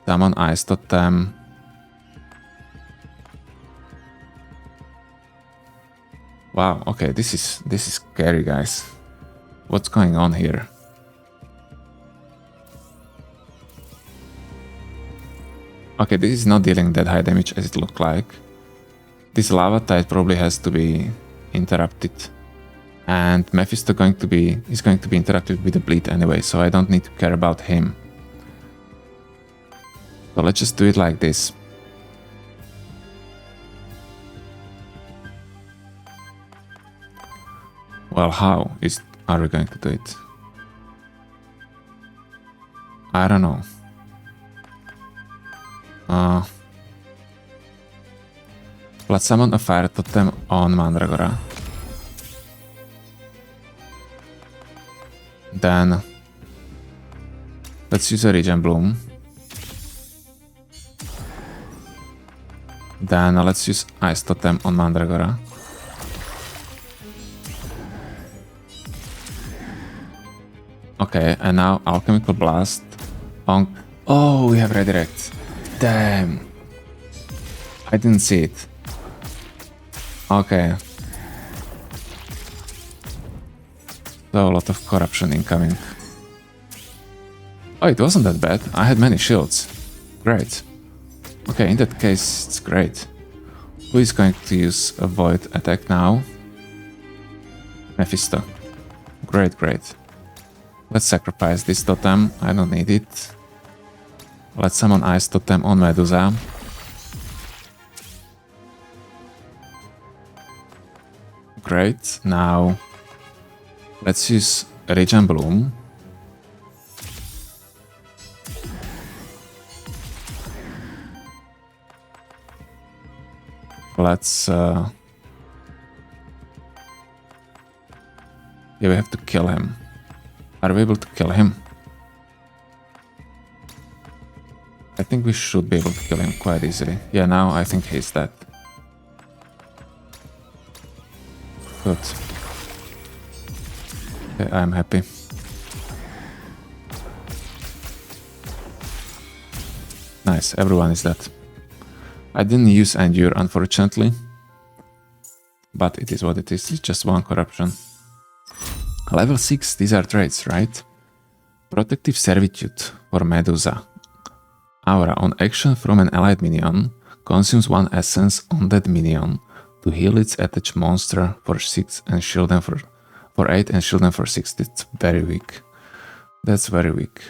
summon Ice Totem. Wow, okay, this is scary, guys. What's going on here? Okay, this is not dealing that high damage as it looked like. This Lava Tide probably has to be interrupted. And Mephisto is going to be interrupted with the bleed anyway, so I don't need to care about him. So let's just do it like this. Well, are we going to do it? I don't know. Let's summon a fire totem on Mandragora. Then let's use a Regen Bloom. Then let's use Ice Totem on Mandragora. Okay, and now Alchemical Blast on... Oh, we have Redirect. Damn. I didn't see it. Okay. So a lot of corruption incoming. Oh, it wasn't that bad. I had many shields. Great. Okay, in that case, it's great. Who is going to use a Void attack now? Mephisto. Great, great. Let's sacrifice this totem. I don't need it. Let's summon Ice Totem on Medusa. Great. Now let's use Regen Bloom. Let's yeah, we have to kill him. Are we able to kill him? I think we should be able to kill him quite easily. Yeah, now I think he's dead. Good. Okay, I'm happy. Nice, everyone is dead. I didn't use Endure, unfortunately. But it is what it is, it's just one corruption. Level 6, these are traits, right? Protective Servitude for Medusa. Aura, on action from an allied minion, consumes 1 essence on that minion to heal its attached monster for 6 and shield them for 8 and shield them for 6. That's very weak. That's very weak.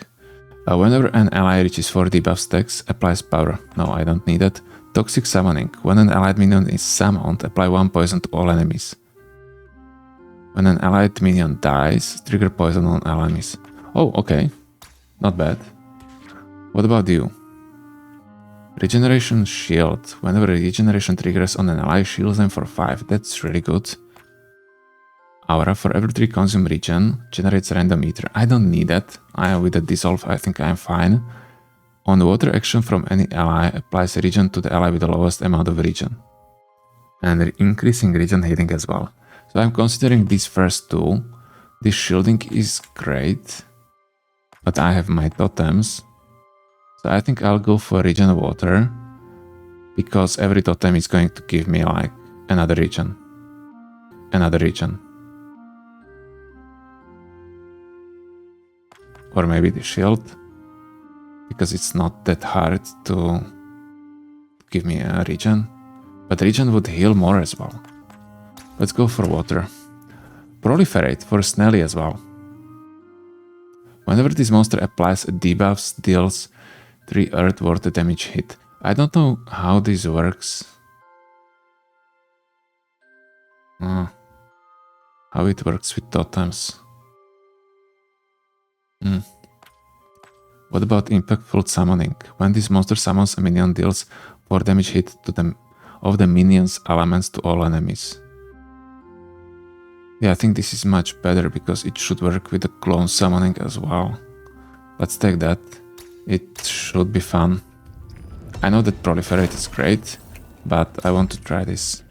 Whenever an ally reaches 4 debuff stacks, applies power. No, I don't need that. Toxic Summoning. When an allied minion is summoned, apply 1 poison to all enemies. When an allied minion dies, trigger poison on enemies. Oh, okay. Not bad. What about you? Regeneration Shield. Whenever regeneration triggers on an ally, shields them for 5. That's really good. Aura. For every 3 consumed regen, generates random ether. I don't need that. With the Dissolve, I think I'm fine. On water action from any ally, applies regen to the ally with the lowest amount of regen. And increasing regen healing as well. So I'm considering these first two. This shielding is great. But I have my totems. So I think I'll go for regen water. Because every totem is going to give me like another regen. Another regen. Or maybe the shield. Because it's not that hard to give me a regen. But regen would heal more as well. Let's go for water. Proliferate for Snelly as well. Whenever this monster applies a debuff, deals 3 earth worth damage hit. I don't know how this works. How it works with totems. What about Impactful Summoning? When this monster summons a minion, deals 4 damage hit to them of the minion's elements to all enemies. Yeah, I think this is much better because it should work with the clone summoning as well. Let's take that. It should be fun. I know that Proliferate is great, but I want to try this.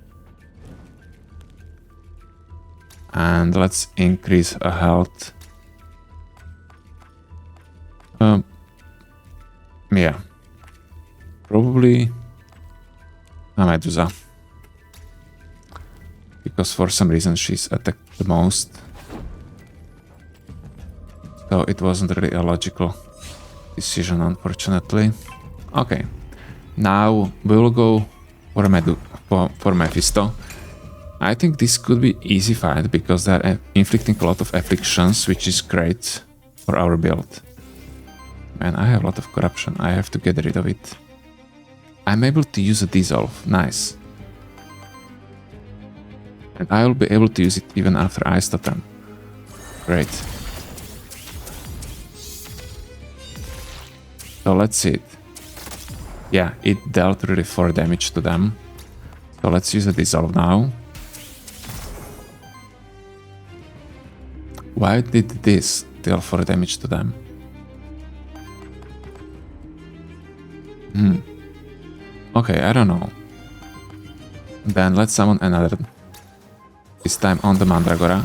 And let's increase our health. Yeah. Probably a Medusa. Because for some reason she's attacked the most. So it wasn't really a logical decision, unfortunately. Okay. Now we will go for Mephisto. I think this could be easy fight because they're inflicting a lot of afflictions, which is great for our build. Man, I have a lot of corruption. I have to get rid of it. I'm able to use a Dissolve. Nice. And I will be able to use it even after Ice Totem. Great. So let's see it. Yeah, it dealt really 4 damage to them. So let's use a Dissolve now. Why did this deal 4 damage to them? Okay, I don't know. Then let's summon another. This time on the Mandragora.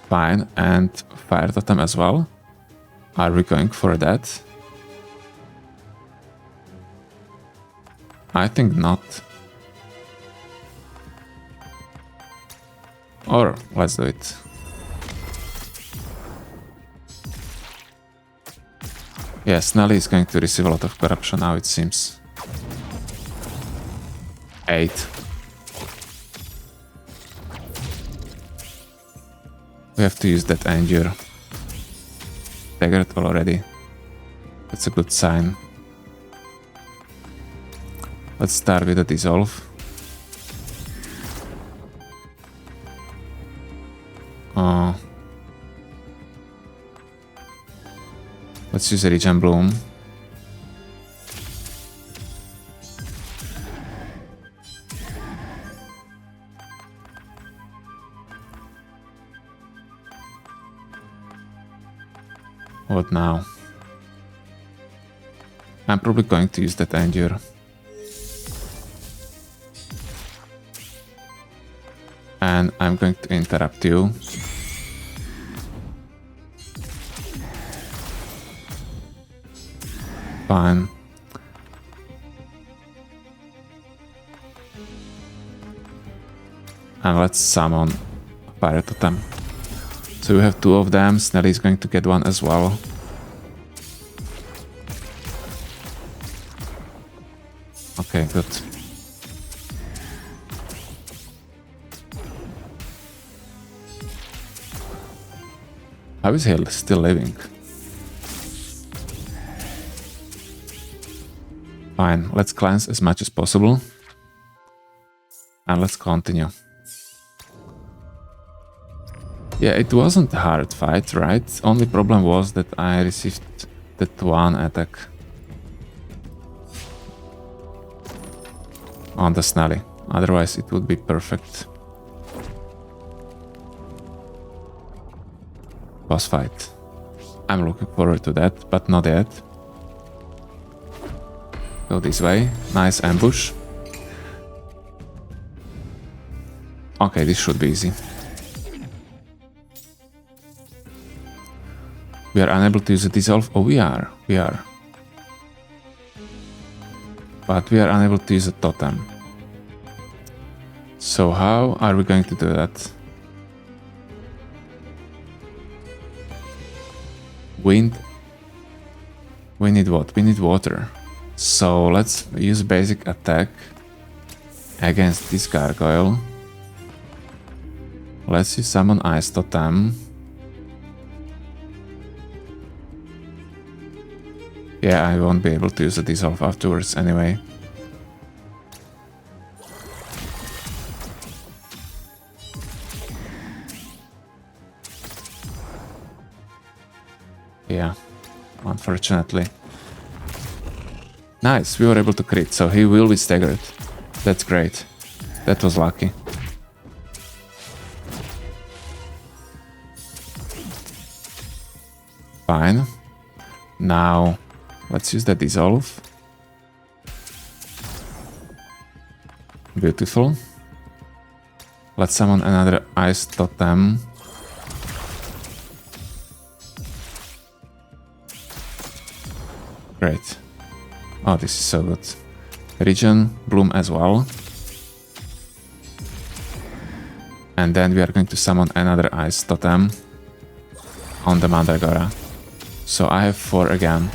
Fine, and Fire Totem as well. Are we going for that? I think not. Or let's do it. Yeah, Snelly is going to receive a lot of corruption now, it seems. 8. We have to use that Endure. Staggered already. That's a good sign. Let's start with a Dissolve. Let's use a Regen Bloom. What now? I'm probably going to use that Endure. And I'm going to interrupt you. Fine. And let's summon Fire Totem. So we have 2 of them. Snelly is going to get 1 as well. Okay, good. How is he still living? Fine, let's cleanse as much as possible. And let's continue. Yeah, it wasn't a hard fight, right? Only problem was that I received that 1 attack on the Snelly. Otherwise it would be perfect. Boss fight. I'm looking forward to that, but not yet. Go this way. Nice ambush. Okay, this should be easy. We are unable to use a Dissolve. Oh, we are. But we are unable to use a Totem. So how are we going to do that? Wind. We need what? We need water. So let's use basic attack against this gargoyle. Let's use summon Ice Totem. Yeah, I won't be able to use a Dissolve afterwards anyway. Yeah, unfortunately. Nice, we were able to crit, so he will be staggered. That's great. That was lucky. Fine. Now, let's use the Dissolve. Beautiful. Let's summon another Ice Totem. Great. Oh, this is so good. Regen Bloom as well. And then we are going to summon another Ice Totem on the Mandragora. So I have 4 again.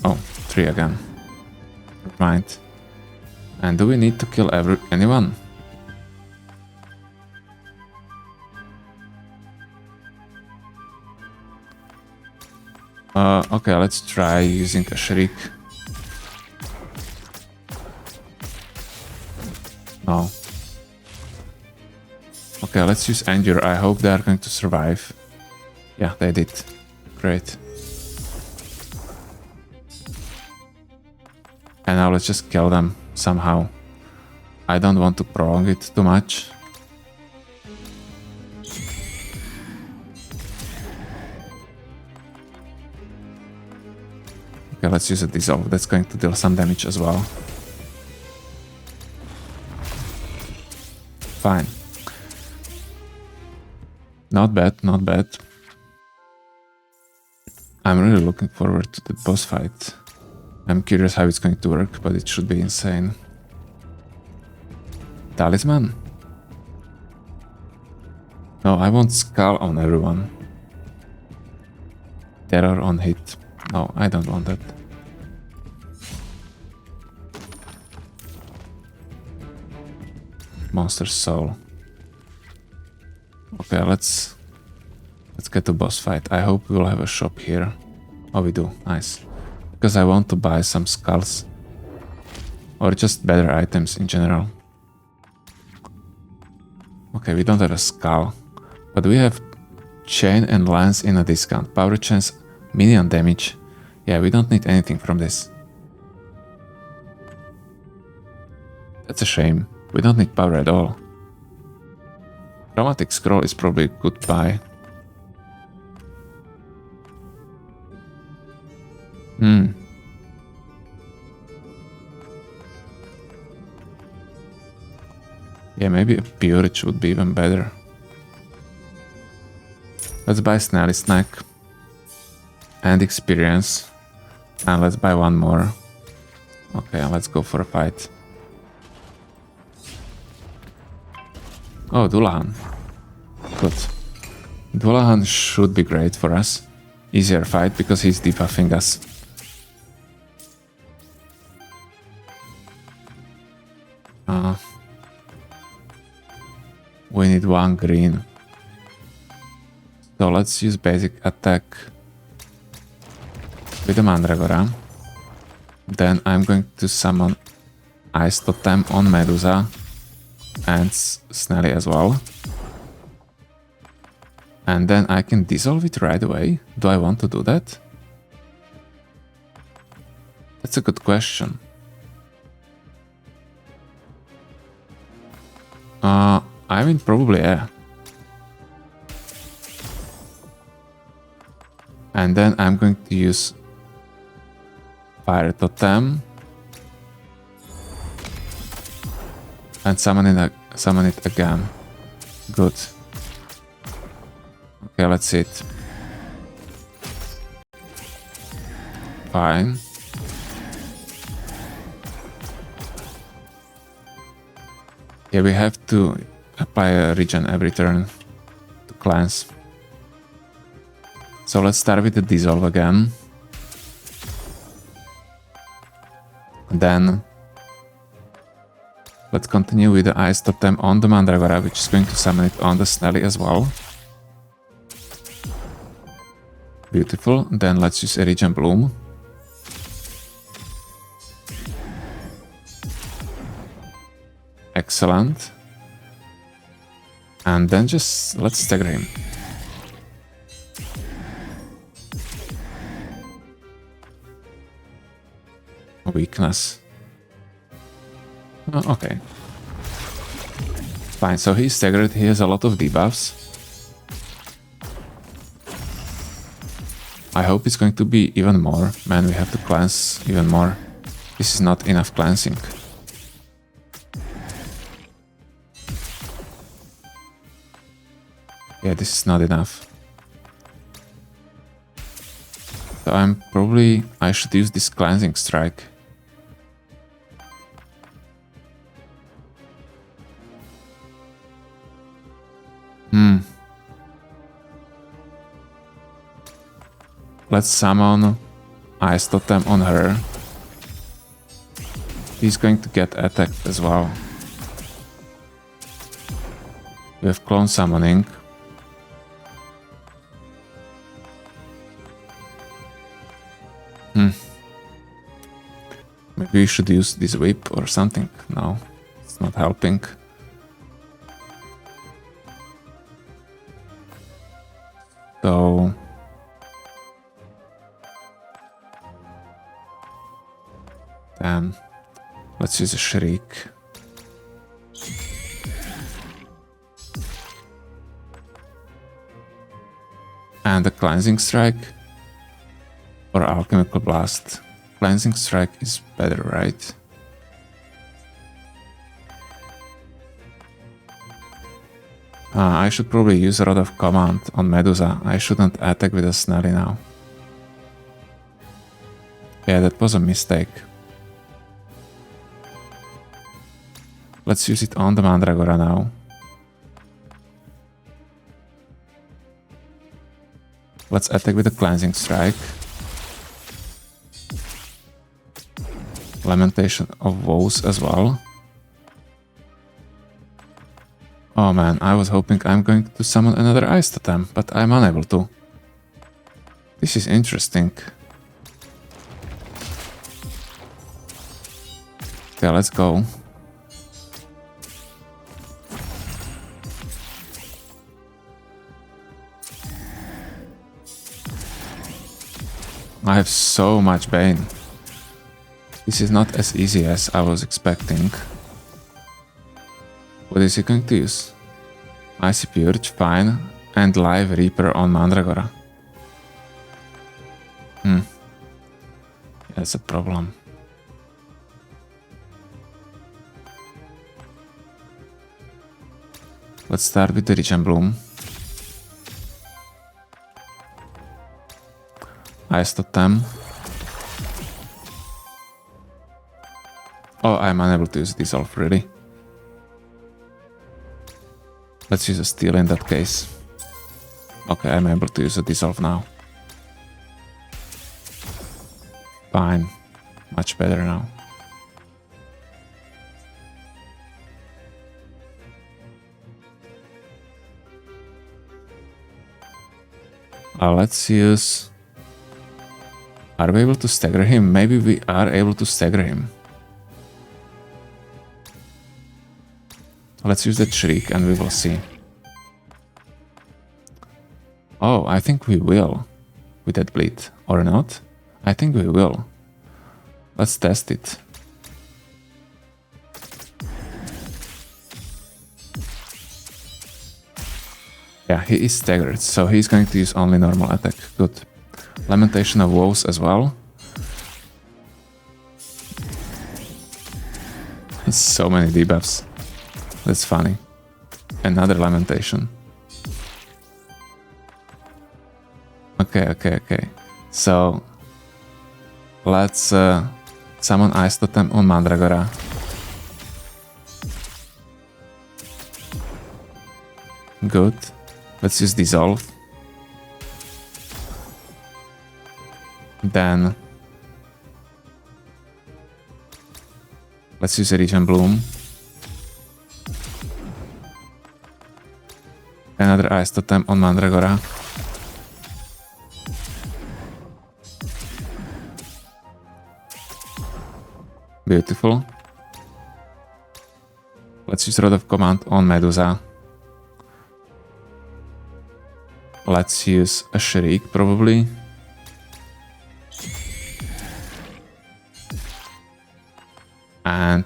Oh, 3 again. Never mind. And do we need to kill anyone? Okay, let's try using a Shriek. No. Okay, let's use Endure. I hope they are going to survive. Yeah, they did. Great. And now let's just kill them somehow. I don't want to prolong it too much. Okay, let's use a dissolve. That's going to deal some damage as well. Fine. Not bad, not bad. I'm really looking forward to the boss fight. I'm curious how it's going to work, but it should be insane. Talisman? No, I want Skull on everyone. Terror on hit. No, I don't want that. Monster Soul. Okay, let's get to boss fight. I hope we will have a shop here. Oh, we do. Nice. Because I want to buy some skulls. Or just better items in general. Okay, we don't have a skull. But we have chain and lance in a discount. Power chance, minion damage. Yeah, we don't need anything from this. That's a shame. We don't need power at all. Chromatic scroll is probably a good buy. Yeah, maybe a Purge would be even better. Let's buy Snelly Snack. And experience. And let's buy one more. Okay, and let's go for a fight. Oh, Dullahan. Good. Dullahan should be great for us. Easier fight because he's debuffing us. We need one green. So let's use basic attack with the Mandragora. Then I'm going to summon Ice Totem on Medusa and Snelly as well. And then I can dissolve it right away. Do I want to do that? That's a good question. I mean, probably, yeah. And then I'm going to use Fire Totem and summon it again. Good. Okay, let's see it. Fine. Yeah, we have to apply a regen every turn to cleanse. So let's start with the dissolve again. Then let's continue with the Ice Totem on the Mandragora, which is going to summon it on the Snelly as well. Beautiful. Then let's use a Regen Bloom. Excellent. And then just let's stagger him. Weakness. Oh, okay. Fine, so he's staggered, he has a lot of debuffs. I hope it's going to be even more. Man, we have to cleanse even more. This is not enough cleansing. Yeah, this is not enough. So I should use this cleansing strike. Let's summon Ice Totem on her. He's going to get attacked as well. We have Clone Summoning. Maybe we should use this whip or something. No, It's not helping. So damn. Let's use a Shriek. And a Cleansing Strike. Or Alchemical Blast. Cleansing Strike is better, right? I should probably use a Rod of Command on Medusa. I shouldn't attack with a Snelly now. Yeah, that was a mistake. Let's use it on the Mandragora now. Let's attack with a Cleansing Strike. Lamentation of Woes as well. Oh man, I was hoping I'm going to summon another Ice Totem, but I'm unable to. This is interesting. Okay, let's go. I have so much Bane. This is not as easy as I was expecting. What is he going to use? Icy Purge, fine. And Live Reaper on Mandragora. That's a problem. Let's start with the Regen Bloom. Ice Totem. Oh, I'm unable to use Dissolve, really. Let's use a Steel in that case. Okay, I'm able to use a Dissolve now. Fine. Much better now. Let's use... Are we able to stagger him? Maybe we are able to stagger him. Let's use that Shriek and we will see. Oh, I think we will. With that Bleed. Or not? I think we will. Let's test it. Yeah, he is staggered, so he's going to use only normal attack. Good. Lamentation of Woes as well. So many debuffs. That's funny. Another Lamentation. Okay. So let's summon Ice Totem on Mandragora. Good. Let's use Dissolve. Then let's use a Regen Bloom. Another Ice Totem on Mandragora. Beautiful. Let's use Rod of Command on Medusa. Let's use a Shriek probably. And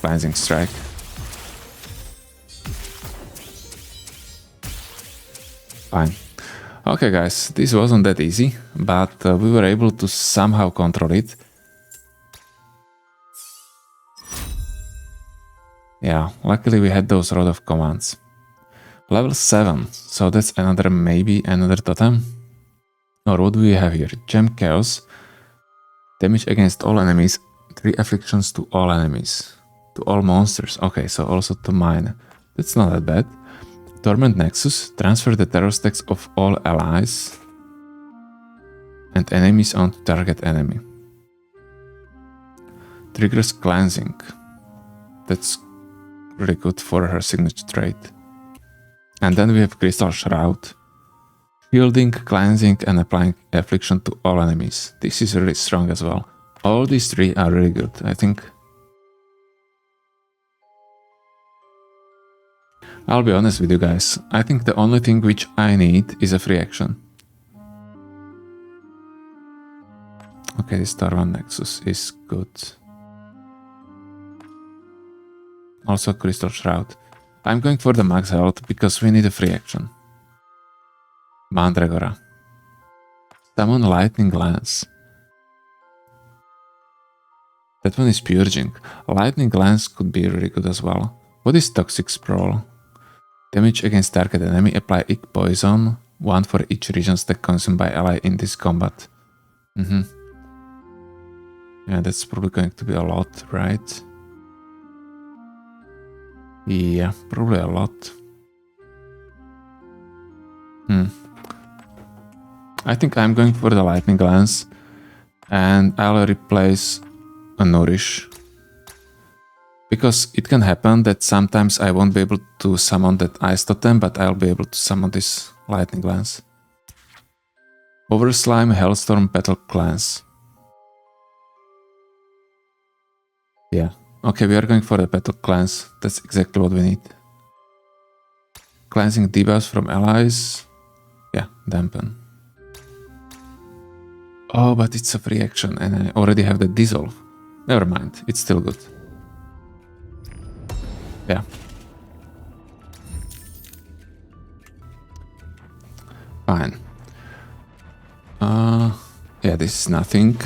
Cleansing Strike. Fine. Okay guys, this wasn't that easy, but we were able to somehow control it. Yeah, luckily we had those Rod of Commands. Level 7, so that's maybe another totem. Or what do we have here? Gem Chaos. Damage against all enemies. 3 afflictions to all enemies. To all monsters. Okay, so also to mine. That's not that bad. Torment Nexus. Transfer the terror stacks of all allies and enemies onto target enemy. Triggers Cleansing. That's really good for her signature trait. And then we have Crystal Shroud. Shielding, Cleansing and applying affliction to all enemies. This is really strong as well. All these 3 are really good. I think I'll be honest with you guys, I think the only thing which I need is a free action. Okay, this Torvan Nexus is good. Also Crystal Shroud. I'm going for the max health because we need a free action. Mandragora. Summon Lightning Lance. That one is purging. Lightning Lance could be really good as well. What is Toxic Sprawl? Damage against target enemy, apply Ick Poison, 1 for each region stack consumed by ally in this combat. Yeah, that's probably going to be a lot, right? Yeah, probably a lot. I think I'm going for the Lightning Lance, and I'll replace a Nourish. Because it can happen that sometimes I won't be able to summon that Ice Totem, but I'll be able to summon this Lightning Lance. Overslime, Hellstorm, Battle Clans. Yeah. Okay, we are going for the Battle Clans. That's exactly what we need. Cleansing debuffs from allies. Yeah, dampen. Oh, but it's a free action and I already have the dissolve. Never mind, it's still good. Yeah. Fine. Yeah, this is nothing.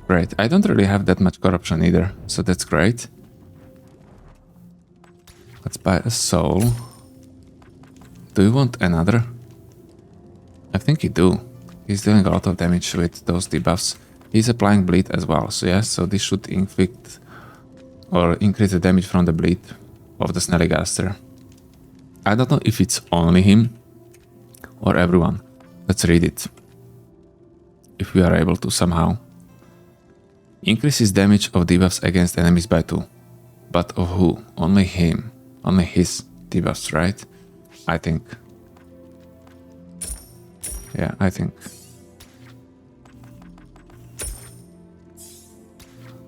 Great. I don't really have that much corruption either, so that's great. Let's buy a soul. Do you want another? I think you do. He's dealing a lot of damage with those debuffs. He's applying bleed as well, so yes, so this should inflict or increase the damage from the bleed of the Snelligaster. I don't know if it's only him or everyone. Let's read it. If we are able to somehow. Increases damage of debuffs against enemies by 2. But of who? Only him. Only his debuffs, right? I think. Yeah, I think.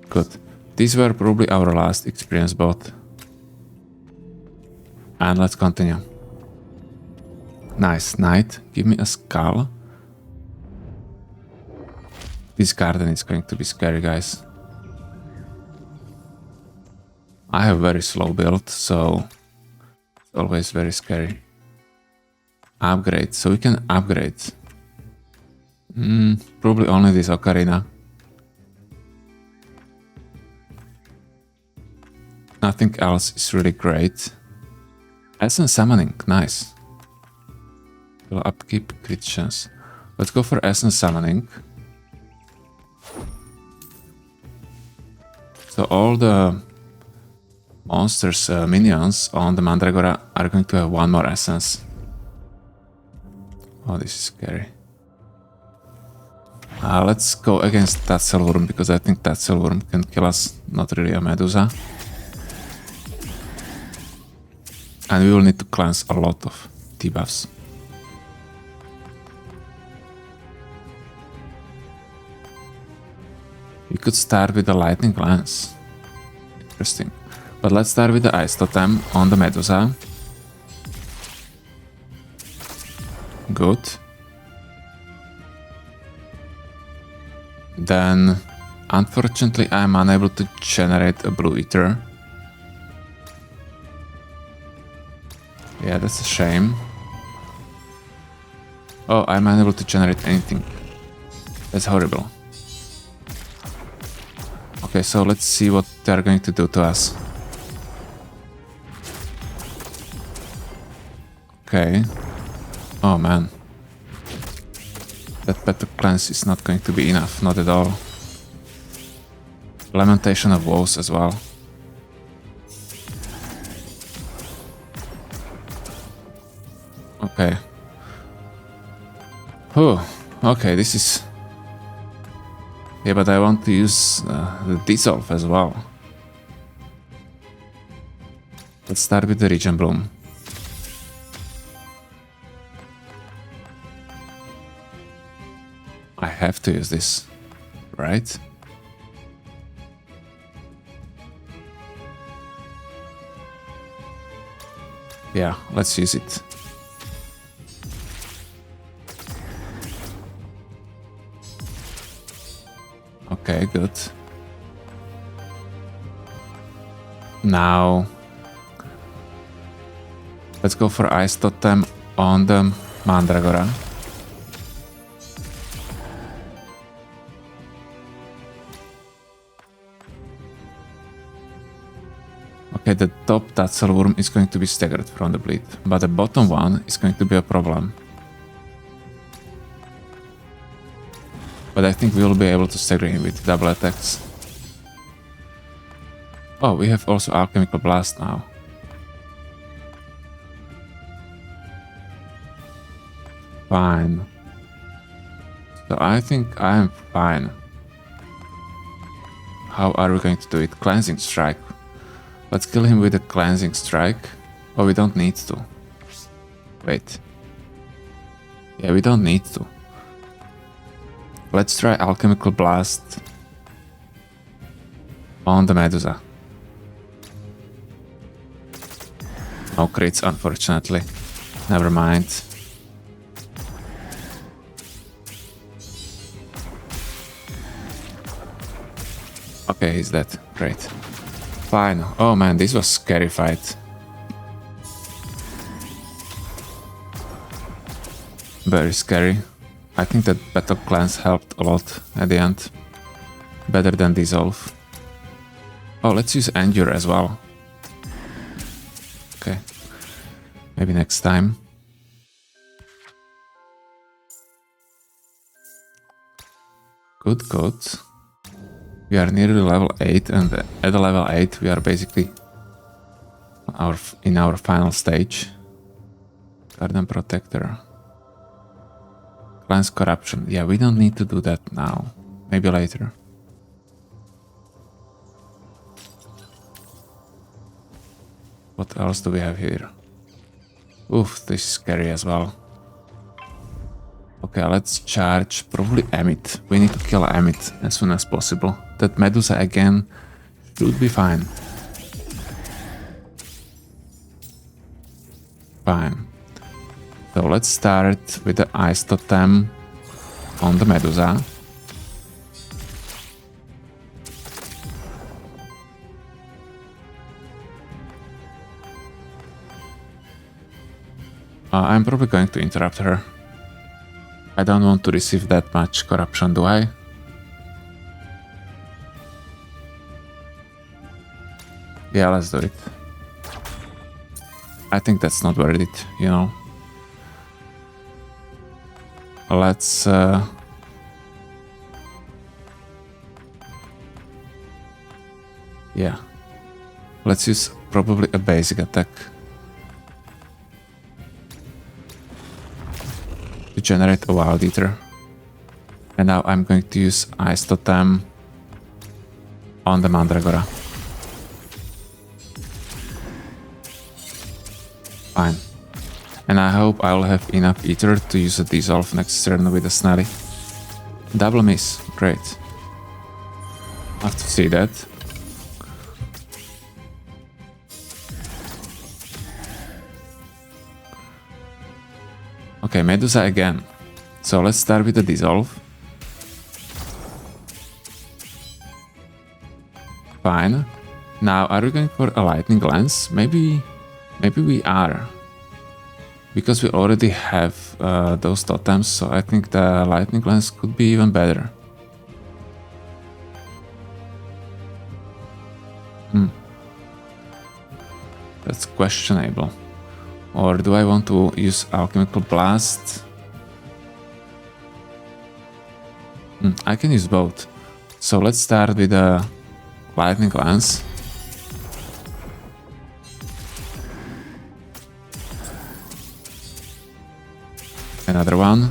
Good. These were probably our last experience both. And let's continue. Nice, Knight. Give me a skull. This garden is going to be scary, guys. I have very slow build, so it's always very scary. Upgrade, so we can upgrade. Probably only this Ocarina. Nothing else is really great. Essence Summoning, nice. Will upkeep crit chance. Let's go for Essence Summoning. So all the monsters, minions on the Mandragora are going to have one more essence. Oh, this is scary. Let's go against that Silverworm because I think that Silverworm can kill us, not really a Medusa. And we will need to cleanse a lot of debuffs. We could start with the Lightning Lance. Interesting. But let's start with the Ice Totem on the Medusa. Good. Then, unfortunately, I'm unable to generate a Blue Ether. Yeah, that's a shame. Oh, I'm unable to generate anything. That's horrible. Okay, so let's see what they're going to do to us. Okay. Oh man. That Battle Cleanse is not going to be enough, not at all. Lamentation of Woes as well. Okay. Oh, okay, this is... Yeah, but I want to use the Dissolve as well. Let's start with the Regen Bloom. I have to use this, right? Yeah, let's use it. Okay, good. Now, let's go for Ice Totem on the Mandragora. Okay, the top Tatzelwurm is going to be staggered from the bleed, but the bottom one is going to be a problem. But I think we will be able to stagger him with double attacks. Oh, we have also Alchemical Blast now. Fine. So I think I am fine. How are we going to do it? Cleansing Strike. Let's kill him with a Cleansing Strike. Oh, we don't need to. Wait. Yeah, we don't need to. Let's try Alchemical Blast on the Medusa. No crits, unfortunately. Never mind. Okay, he's dead. Great. Fine. Oh man, this was scary fight. Very scary. I think that Battle Cleanse helped a lot at the end. Better than Dissolve. Oh, let's use Endure as well. Okay. Maybe next time. Good, good. We are nearly level 8, and at level 8 we are basically in our final stage. Garden Protector. Cleanse Corruption. Yeah, we don't need to do that now. Maybe later. What else do we have here? Oof, this is scary as well. Okay, let's charge probably Amit. We need to kill Amit as soon as possible. That Medusa again should be fine. Fine. So let's start with the Ice Totem on the Medusa. I'm probably going to interrupt her. I don't want to receive that much corruption, do I? Yeah, let's do it. I think that's not worth it, you know. Let's... yeah. Let's use probably a basic attack. To generate a Wild Eater. And now I'm going to use Ice Totem on the Mandragora. Fine. And I hope I'll have enough Ether to use a Dissolve next turn with a Snelly. Double miss. Great. Love to see that. Okay, Medusa again. So let's start with the Dissolve. Fine. Now, are we going for a Lightning Lance? Maybe we are. Because we already have those totems, so I think the Lightning Lance could be even better. That's questionable. Or do I want to use Alchemical Blast? I can use both. So let's start with a Lightning Lance. Another one.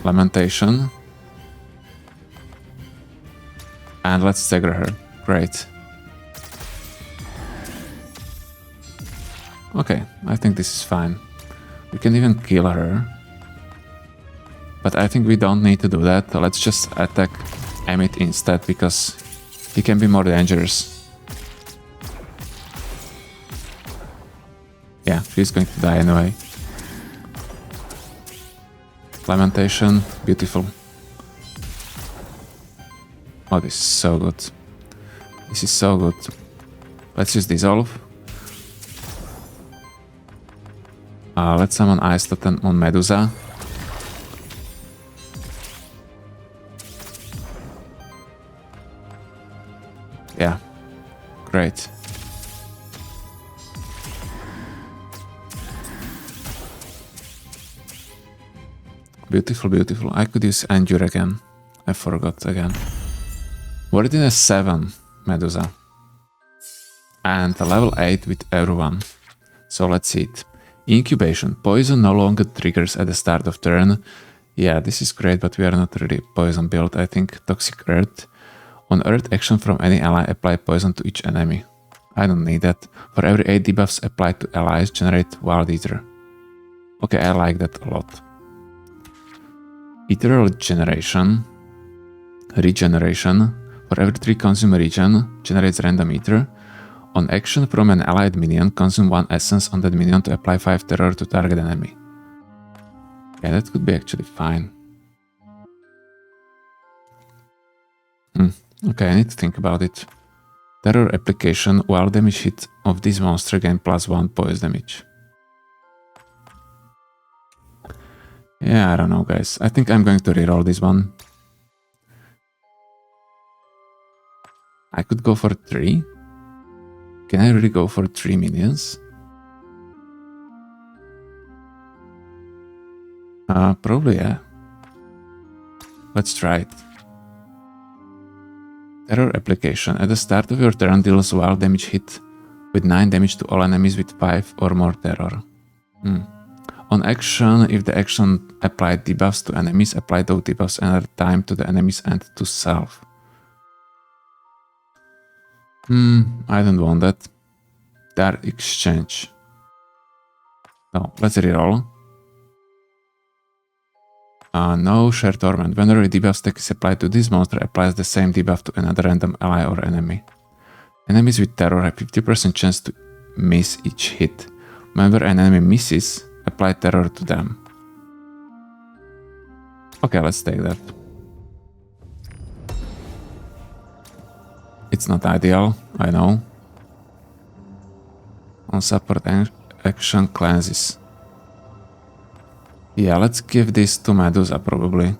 Lamentation. And let's stagger her. Great. Okay, I think this is fine. We can even kill her. But I think we don't need to do that. Let's just attack Amit instead, because he can be more dangerous. Yeah, she's going to die anyway. Lamentation, beautiful. Oh, this is so good. This is so good. Let's use dissolve. Let's summon Ice Totem on Medusa. Yeah, great. Beautiful, beautiful. I could use Endure again. I forgot again. Worthiness 7, Medusa. And a level 8 with everyone. So let's see it. Incubation. Poison no longer triggers at the start of turn. Yeah, this is great, but we are not really poison build. I think Toxic Earth. On Earth action from any ally, apply poison to each enemy. I don't need that. For every 8 debuffs applied to allies, generate Wild Ether. Okay, I like that a lot. Ethereal Regeneration. For every 3 consume regen, generates random ether. On action from an allied minion, consume 1 essence on that minion to apply 5 terror to target enemy. Yeah, that could be actually fine. Okay, I need to think about it. Terror application, while damage hit of this monster gain +1 poison damage. Yeah, I don't know, guys. I think I'm going to reroll this one. I could go for 3. Can I really go for 3 minions? Probably, yeah. Let's try it. Terror application. At the start of your turn, deals wild damage hit with 9 damage to all enemies with 5 or more terror. On action, if the action applied debuffs to enemies, apply those debuffs another time to the enemies and to self. I don't want that. Dark exchange. No, let's reroll. No share torment. Whenever a debuff stack is applied to this monster, applies the same debuff to another random ally or enemy. Enemies with terror have 50% chance to miss each hit. Whenever an enemy misses, apply terror to them. Okay, let's take that. It's not ideal, I know. On support action cleanses. Yeah, let's give this to Medusa probably.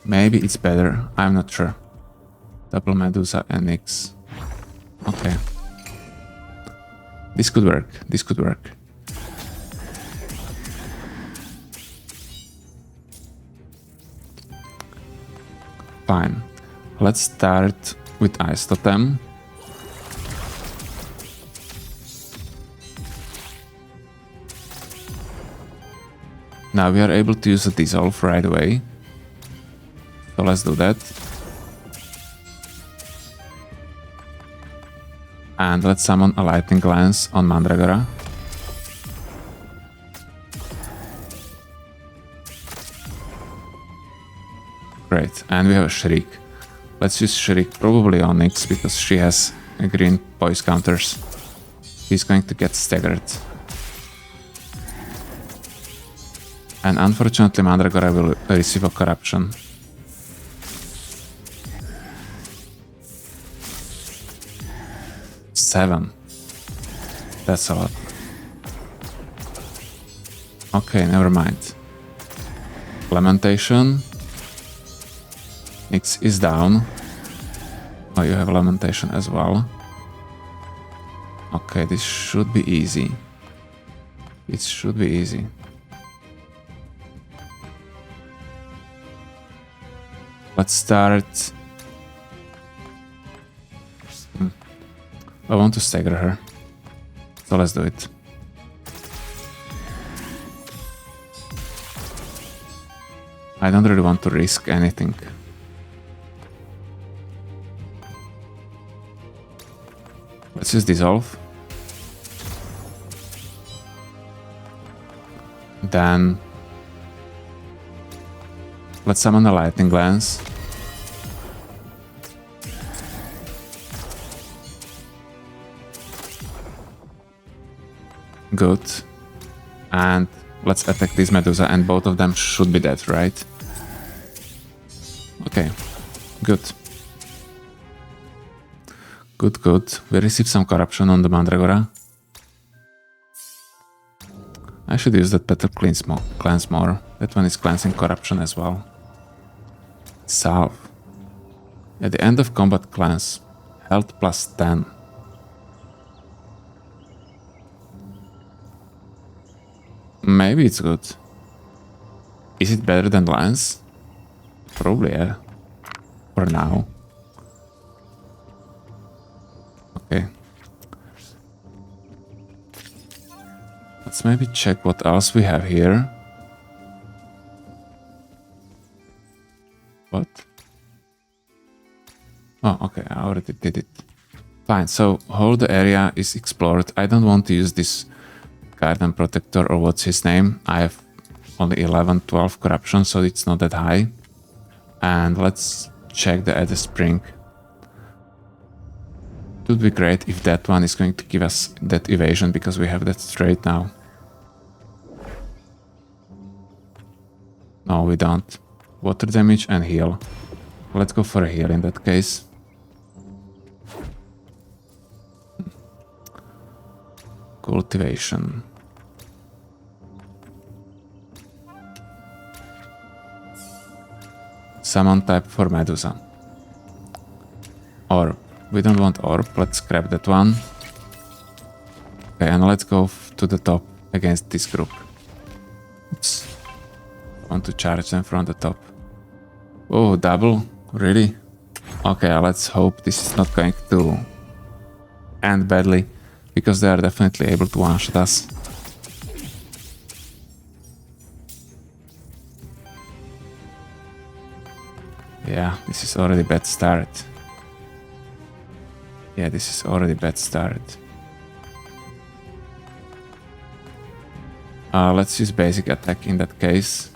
Maybe it's better, I'm not sure. Double Medusa and Nyx. Okay. This could work, this could work. Fine. Let's start with Ice Totem. Now we are able to use a dissolve right away. So let's do that. And let's summon a lightning glance on Mandragora. Great, and we have a Shriek. Let's use Shriek probably on Nyx because she has a green poise counters. He's going to get staggered. And unfortunately Mandragora will receive a corruption. Seven. That's a lot. Okay, never mind. Lamentation. Nyx is down. Oh, you have Lamentation as well. Okay, this should be easy. It should be easy. Let's start. I want to stagger her. So let's do it. I don't really want to risk anything. Let's just dissolve. Then let's summon a lightning glance. Good. And let's attack this Medusa, and both of them should be dead, right? Okay, good. Good, good. We received some corruption on the Mandragora. I should use that better cleanse more. That one is cleansing corruption as well. Salve. At the end of combat, cleanse. Health plus 10. Maybe it's good. Is it better than lance? Probably, yeah. For now. Okay. Let's maybe check what else we have here. What? Oh, okay, I already did it. Fine, so whole the area is explored. I don't want to use this Garden Protector or what's his name. I have only 11, 12 corruption, so it's not that high. And let's check the Aether Spring. It would be great if that one is going to give us that evasion, because we have that trait now. No, we don't. Water damage and heal. Let's go for a heal in that case. Cultivation. Summon type for Medusa. Orb. We don't want orb, let's grab that one. Okay, and let's go to the top against this group. Oops. Want to charge them from the top. Oh, double? Really? Okay, let's hope this is not going to end badly, because they are definitely able to one-shot us. Yeah, this is already bad start. Yeah, this is already bad start. Let's use basic attack in that case.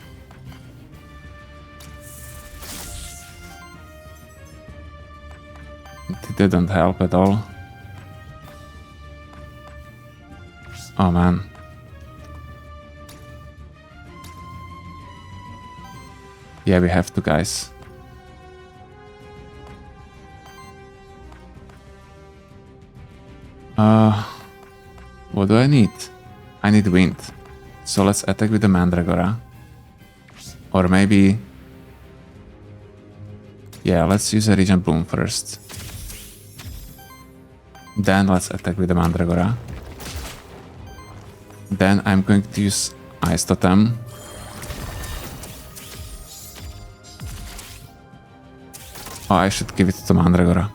It didn't help at all. Oh man. Yeah, we have to, guys. What do I need? I need wind. So let's attack with the Mandragora. Or maybe... Yeah, let's use a Region Bloom first. Then let's attack with the Mandragora. Then I'm going to use Ice Totem. Oh, I should give it to Mandragora.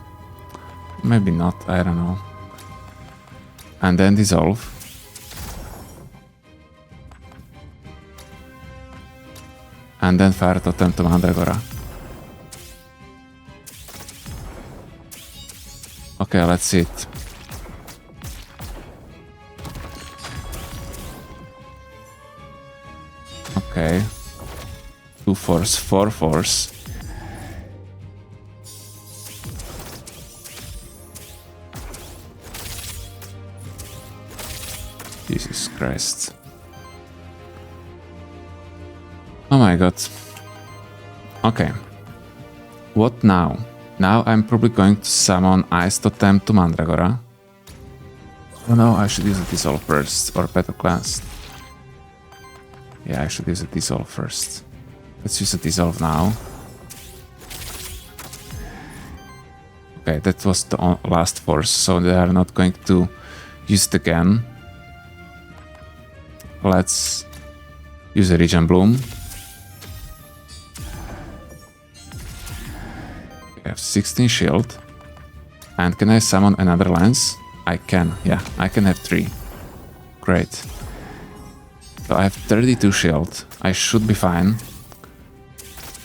Maybe not, I don't know. And then dissolve. And then Fire Totem to Mandragora. Okay, let's see it. Okay. 2 force, 4 force. Jesus Christ. Oh my god. Okay. What now? Now I'm probably going to summon Ice Totem to Mandragora. Oh no, I should use a Dissolve first, or Battle Cleanse. Yeah, I should use a Dissolve first. Let's use a Dissolve now. Okay, that was the last force, so they are not going to use it again. Let's use a Region Bloom. I have 16 shield. And can I summon another lance? I can, yeah, I can have 3. Great. So I have 32 shield. I should be fine.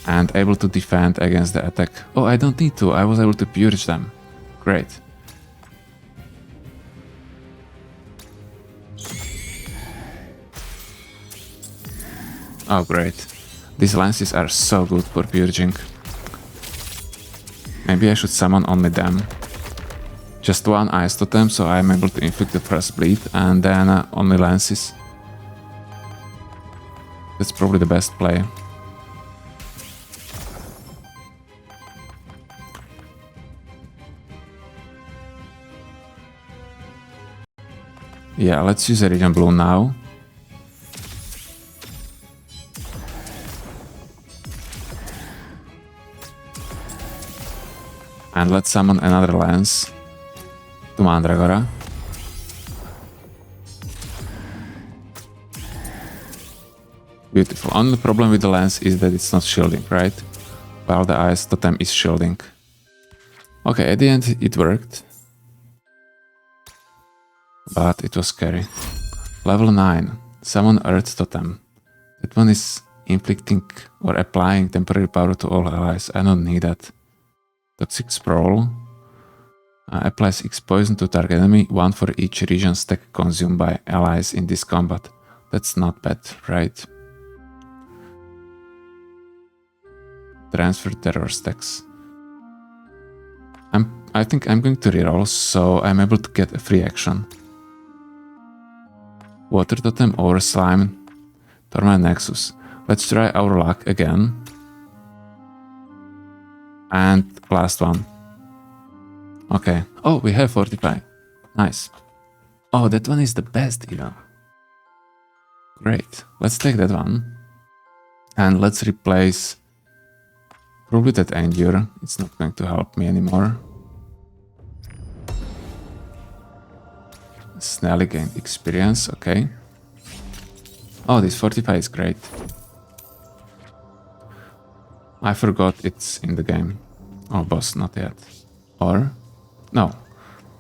And able to defend against the attack. Oh, I don't need to. I was able to purge them. Great. Oh, great. These lances are so good for purging. Maybe I should summon only them. just one ice totem, so I'm able to inflict the first bleed, and then only lances. That's probably the best play. Yeah, let's use a Radiant Bloom now. And let's summon another lance to Mandragora. Beautiful. Only problem with the lance is that it's not shielding, right? While the ice totem is shielding. Okay, at the end it worked. But it was scary. Level 9. Summon Earth Totem. That one is inflicting or applying temporary power to all allies. I don't need that. Toxic Sprawl. Applies X poison to target enemy, 1 for each region stack consumed by allies in this combat. That's not bad, right? Transfer terror stacks. I think I'm going to reroll, so I'm able to get a free action. Water Totem over Slime. Torment Nexus. Let's try our luck again. And last one. Okay. Oh, we have 45. Nice. Oh, that one is the best even. Great. Let's take that one. And let's replace probably that Endure. It's not going to help me anymore. Snelly gained experience. Okay. Oh, this 45 is great. I forgot it's in the game. Oh, boss, not yet. Or? No.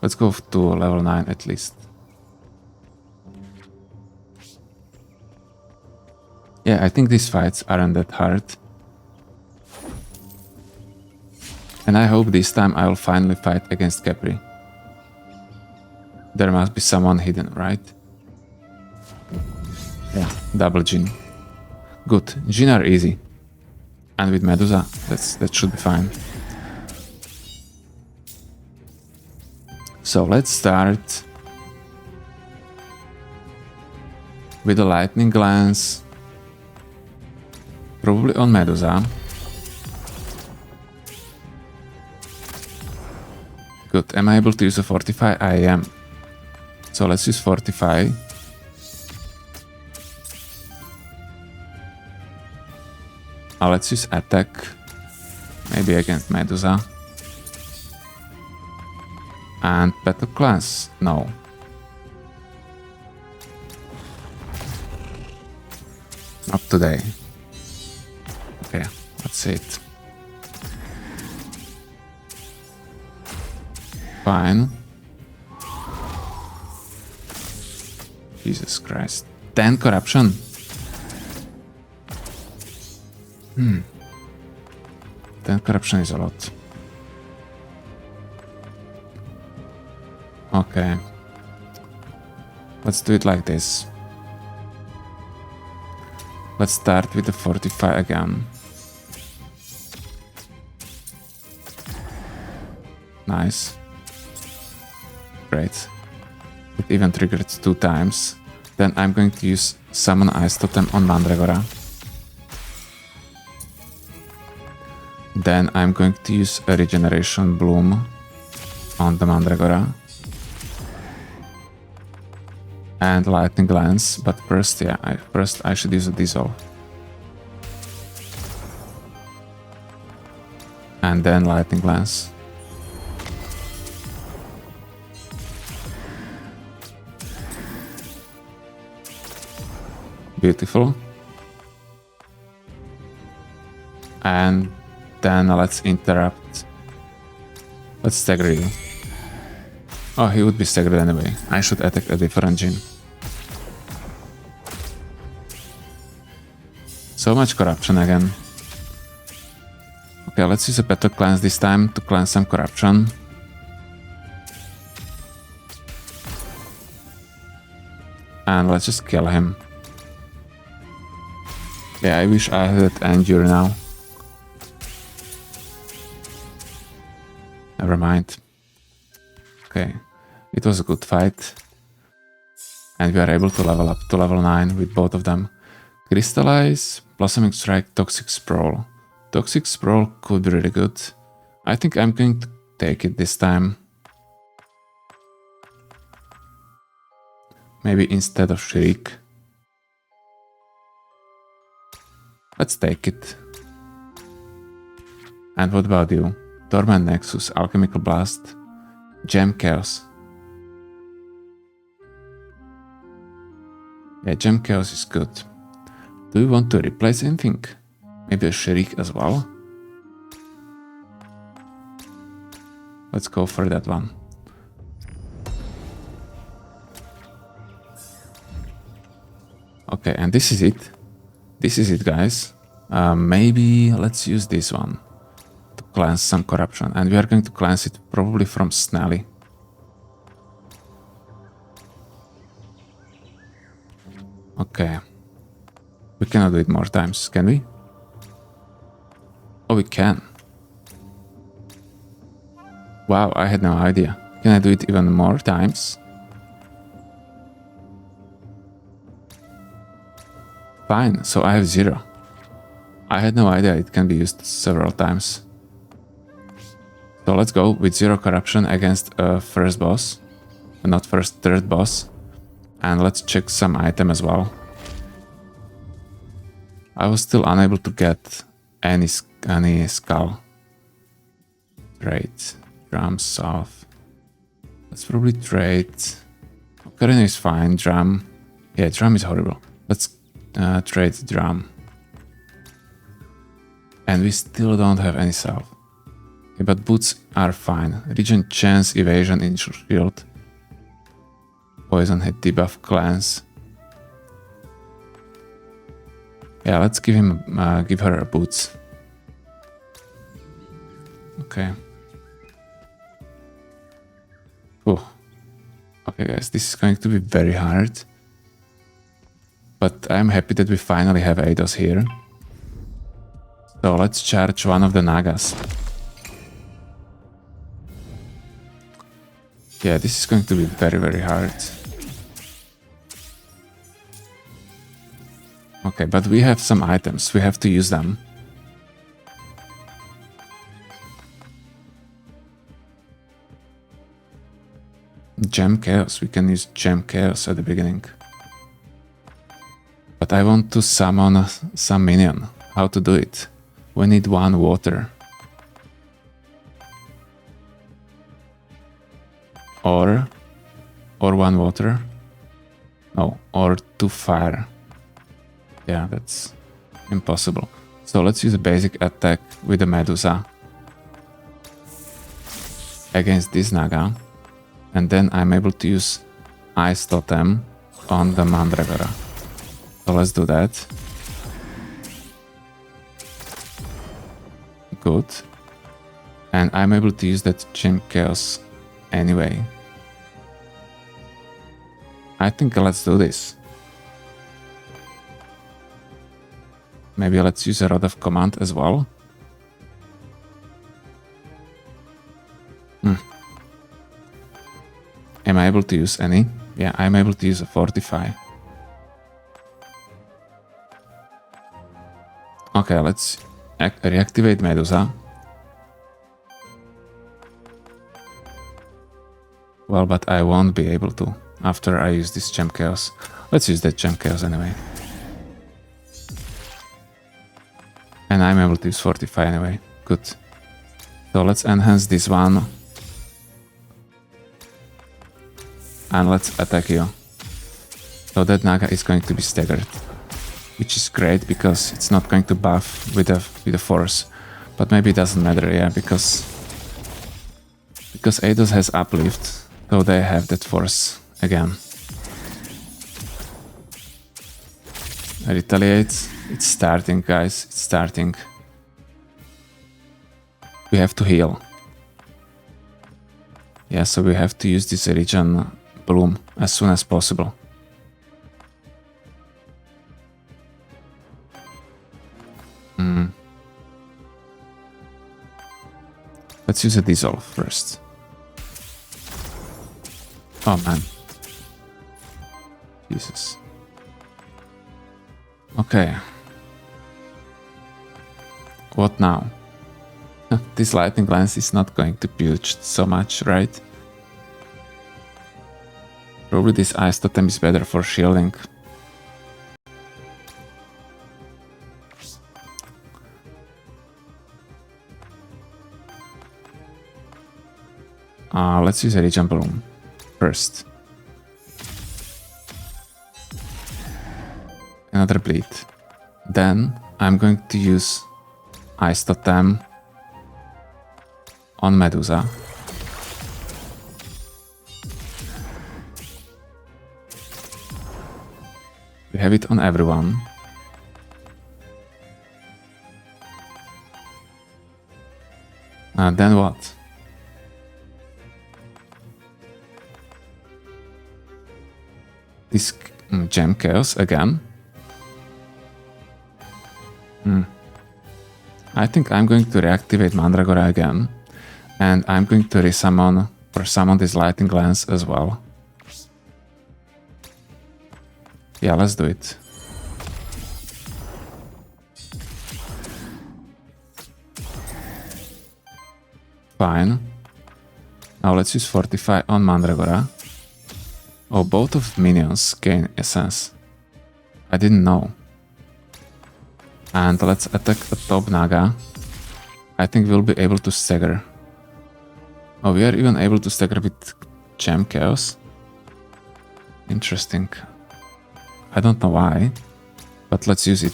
Let's go to level 9 at least. Yeah, I think these fights aren't that hard. And I hope this time I will finally fight against Capri. There must be someone hidden, right? Yeah, double Jin. Good. Jin are easy. And with Medusa, that should be fine. So let's start with a lightning glance. Probably on Medusa. Good. Am I able to use a Fortify? I am. So let's use Fortify. Now let's use Attack. Maybe against Medusa. And Battle Class? No. Not today. Okay, let's see it. Fine. Jesus Christ. 10 corruption? 10 corruption is a lot. Okay. Let's do it like this. Let's start with the Fortify again. Nice. Great. It even triggered 2 times. Then I'm going to use Summon Ice Totem on Mandragora. Then I'm going to use a Regeneration Bloom on the Mandragora. And Lightning Lance, but first, yeah, I should use a Dissolve. And then Lightning Lance. Beautiful. And then let's interrupt. Let's stagger you. Oh, he would be staggered anyway. I should attack a different Jin. So much corruption again. Okay, let's use a Battle Cleanse this time to cleanse some corruption. And let's just kill him. Yeah, I wish I had that Endure now. Never mind. Okay, it was a good fight. And we are able to level up to level 9 with both of them. Crystallize, Blossoming Strike, Toxic Sprawl. Toxic Sprawl could be really good. I think I'm going to take it this time. Maybe instead of Shriek. Let's take it. And what about you? Torment Nexus, Alchemical Blast, Gem Chaos. Yeah, Gem Chaos is good. Do we want to replace anything? Maybe a Shriek as well? Let's go for that one. Okay, and this is it. This is it, guys. Maybe let's use this one to cleanse some corruption. And we are going to cleanse it probably from Snelly. Okay. We cannot do it more times, can we? Oh, we can. Wow, I had no idea. Can I do it even more times? Fine, so I have 0. I had no idea it can be used several times. So let's go with 0 corruption against a first boss. Not first, third boss. And let's check some item as well. I was still unable to get any skull. Trade. Drum off. Let's probably trade. Ocarina is fine. Drum. Yeah, drum is horrible. Let's trade drum. And we still don't have any salve. Okay, but boots are fine. Regen chance, evasion, initial shield. Poison hit, debuff, cleanse. Yeah, let's give her a boots. Okay. Oh. Okay, guys, this is going to be very hard. But I'm happy that we finally have Eidos here. So let's charge one of the Nagas. Yeah, this is going to be very, very hard. Okay, but we have some items. We have to use them. Gem Chaos. We can use Gem Chaos at the beginning. But I want to summon some minion. How to do it? We need 1 water. Or 1 water. No, or 2 fire. Yeah, that's impossible. So let's use a basic attack with the Medusa against this Naga. And then I'm able to use Ice Totem on the Mandragora. So let's do that. Good. And I'm able to use that Gem Chaos anyway. I think let's do this. Maybe let's use a Rod of Command as well. Am I able to use any? Yeah, I'm able to use a Fortify. Okay, let's reactivate Medusa. Well, but I won't be able to after I use this Gem Chaos. Let's use that Gem Chaos anyway. And I'm able to use Fortify anyway. Good. So let's enhance this one. And let's attack you. So that Naga is going to be staggered. Which is great because it's not going to buff with the force. But maybe it doesn't matter, yeah, because Eidos has uplift, so they have that force again. Retaliate. It's starting, guys. It's starting. We have to heal. Yeah, so we have to use this regen bloom as soon as possible. Let's use a dissolve first. Oh man. Jesus. Okay. What now? This lightning lance is not going to purge so much, right? Probably this ice totem is better for shielding. Let's use a regen bloom first. Another bleed. Then I'm going to use ice totem on Medusa. We have it on everyone. Then what? This gem chaos again. I think I'm going to reactivate Mandragora again. And I'm going to resummon or summon this lightning lance as well. Yeah, let's do it. Fine. Now let's use Fortify on Mandragora. Oh, both of minions gain essence. I didn't know. And let's attack the top Naga. I think we'll be able to stagger. Oh, we are even able to stagger with Gem Chaos. Interesting. I don't know why, but let's use it.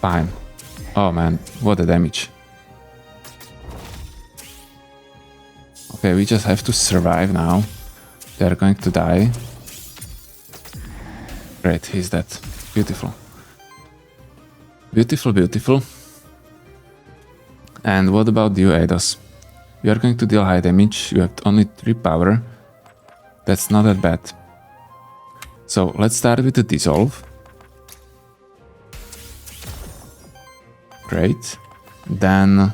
Fine. Oh man, what a damage. Okay, we just have to survive now. They're going to die. Great, he's dead. Beautiful. Beautiful, beautiful. And what about you, Eidos? You are going to deal high damage, you have only 3 power. That's not that bad. So let's start with the dissolve. Great. Then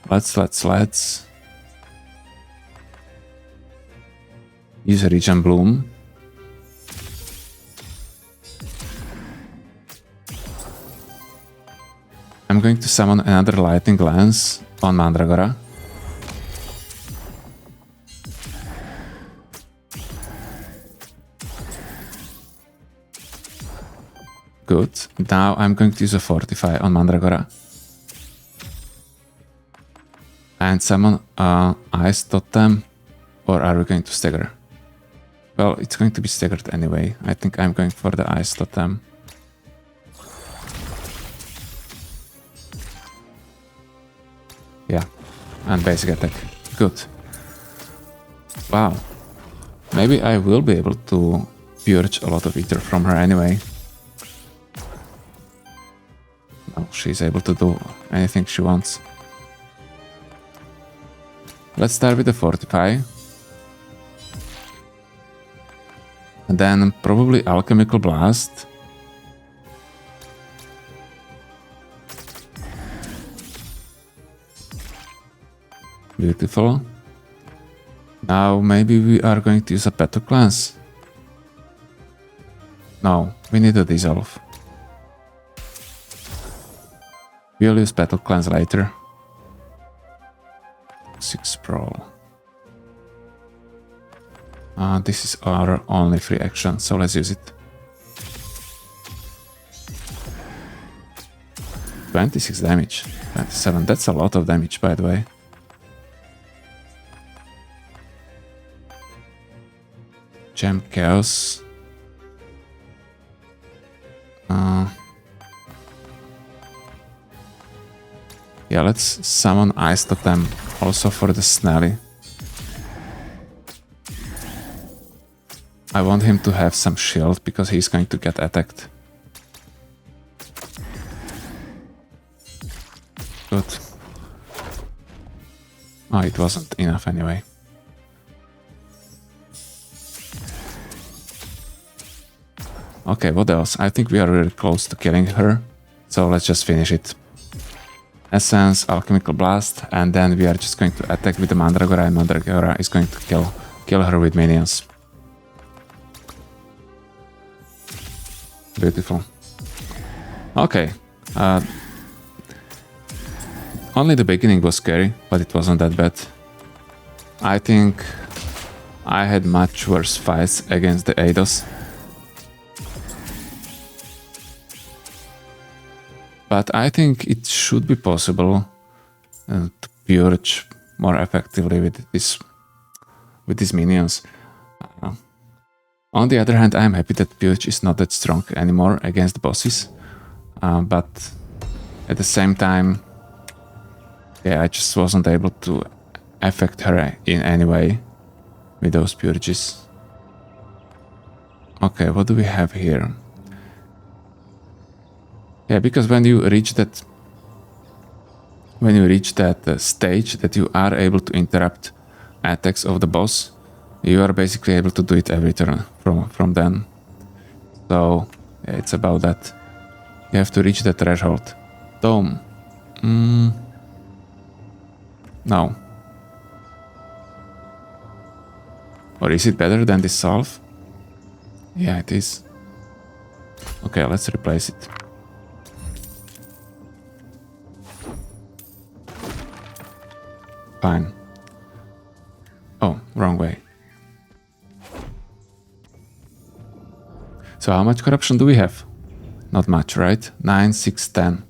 let's use a regen bloom. I'm going to summon another lightning lance on Mandragora. Good. Now I'm going to use a Fortify on Mandragora. And summon Ice Totem. Or are we going to stagger? Well, it's going to be staggered anyway. I think I'm going for the Ice Totem. Yeah, and basic attack. Good. Wow. Maybe I will be able to purge a lot of Aether from her anyway. No, she's able to do anything she wants. Let's start with the Fortify. And then probably Alchemical Blast. Beautiful. Now maybe we are going to use a Battle Cleanse. No, we need a Dissolve. We'll use Battle Cleanse later. 6 Sprawl. This is our only free action, so let's use it. 26 damage. 27, that's a lot of damage, by the way. Gem Chaos. Yeah, let's summon Ice Totem also for the Snelly. I want him to have some shield because he's going to get attacked. Good. Oh, it wasn't enough anyway. Okay, what else? I think we are really close to killing her. So let's just finish it. Essence, Alchemical Blast, and then we are just going to attack with the Mandragora, and Mandragora is going to kill her with minions. Beautiful. Okay. Only the beginning was scary, but it wasn't that bad. I think I had much worse fights against the Eidos. But I think it should be possible to purge more effectively with these minions. On the other hand, I'm happy that purge is not that strong anymore against bosses. But at the same time, yeah, I just wasn't able to affect her in any way with those purges. Okay, what do we have here? Yeah, because when you reach that stage that you are able to interrupt attacks of the boss, you are basically able to do it every turn from then. So yeah, it's about that. You have to reach the threshold. Tome. No. Or is it better than this salve? Yeah, it is. Okay, let's replace it. Fine. Oh, wrong way. So how much corruption do we have? Not much, right? 9, 6, 10.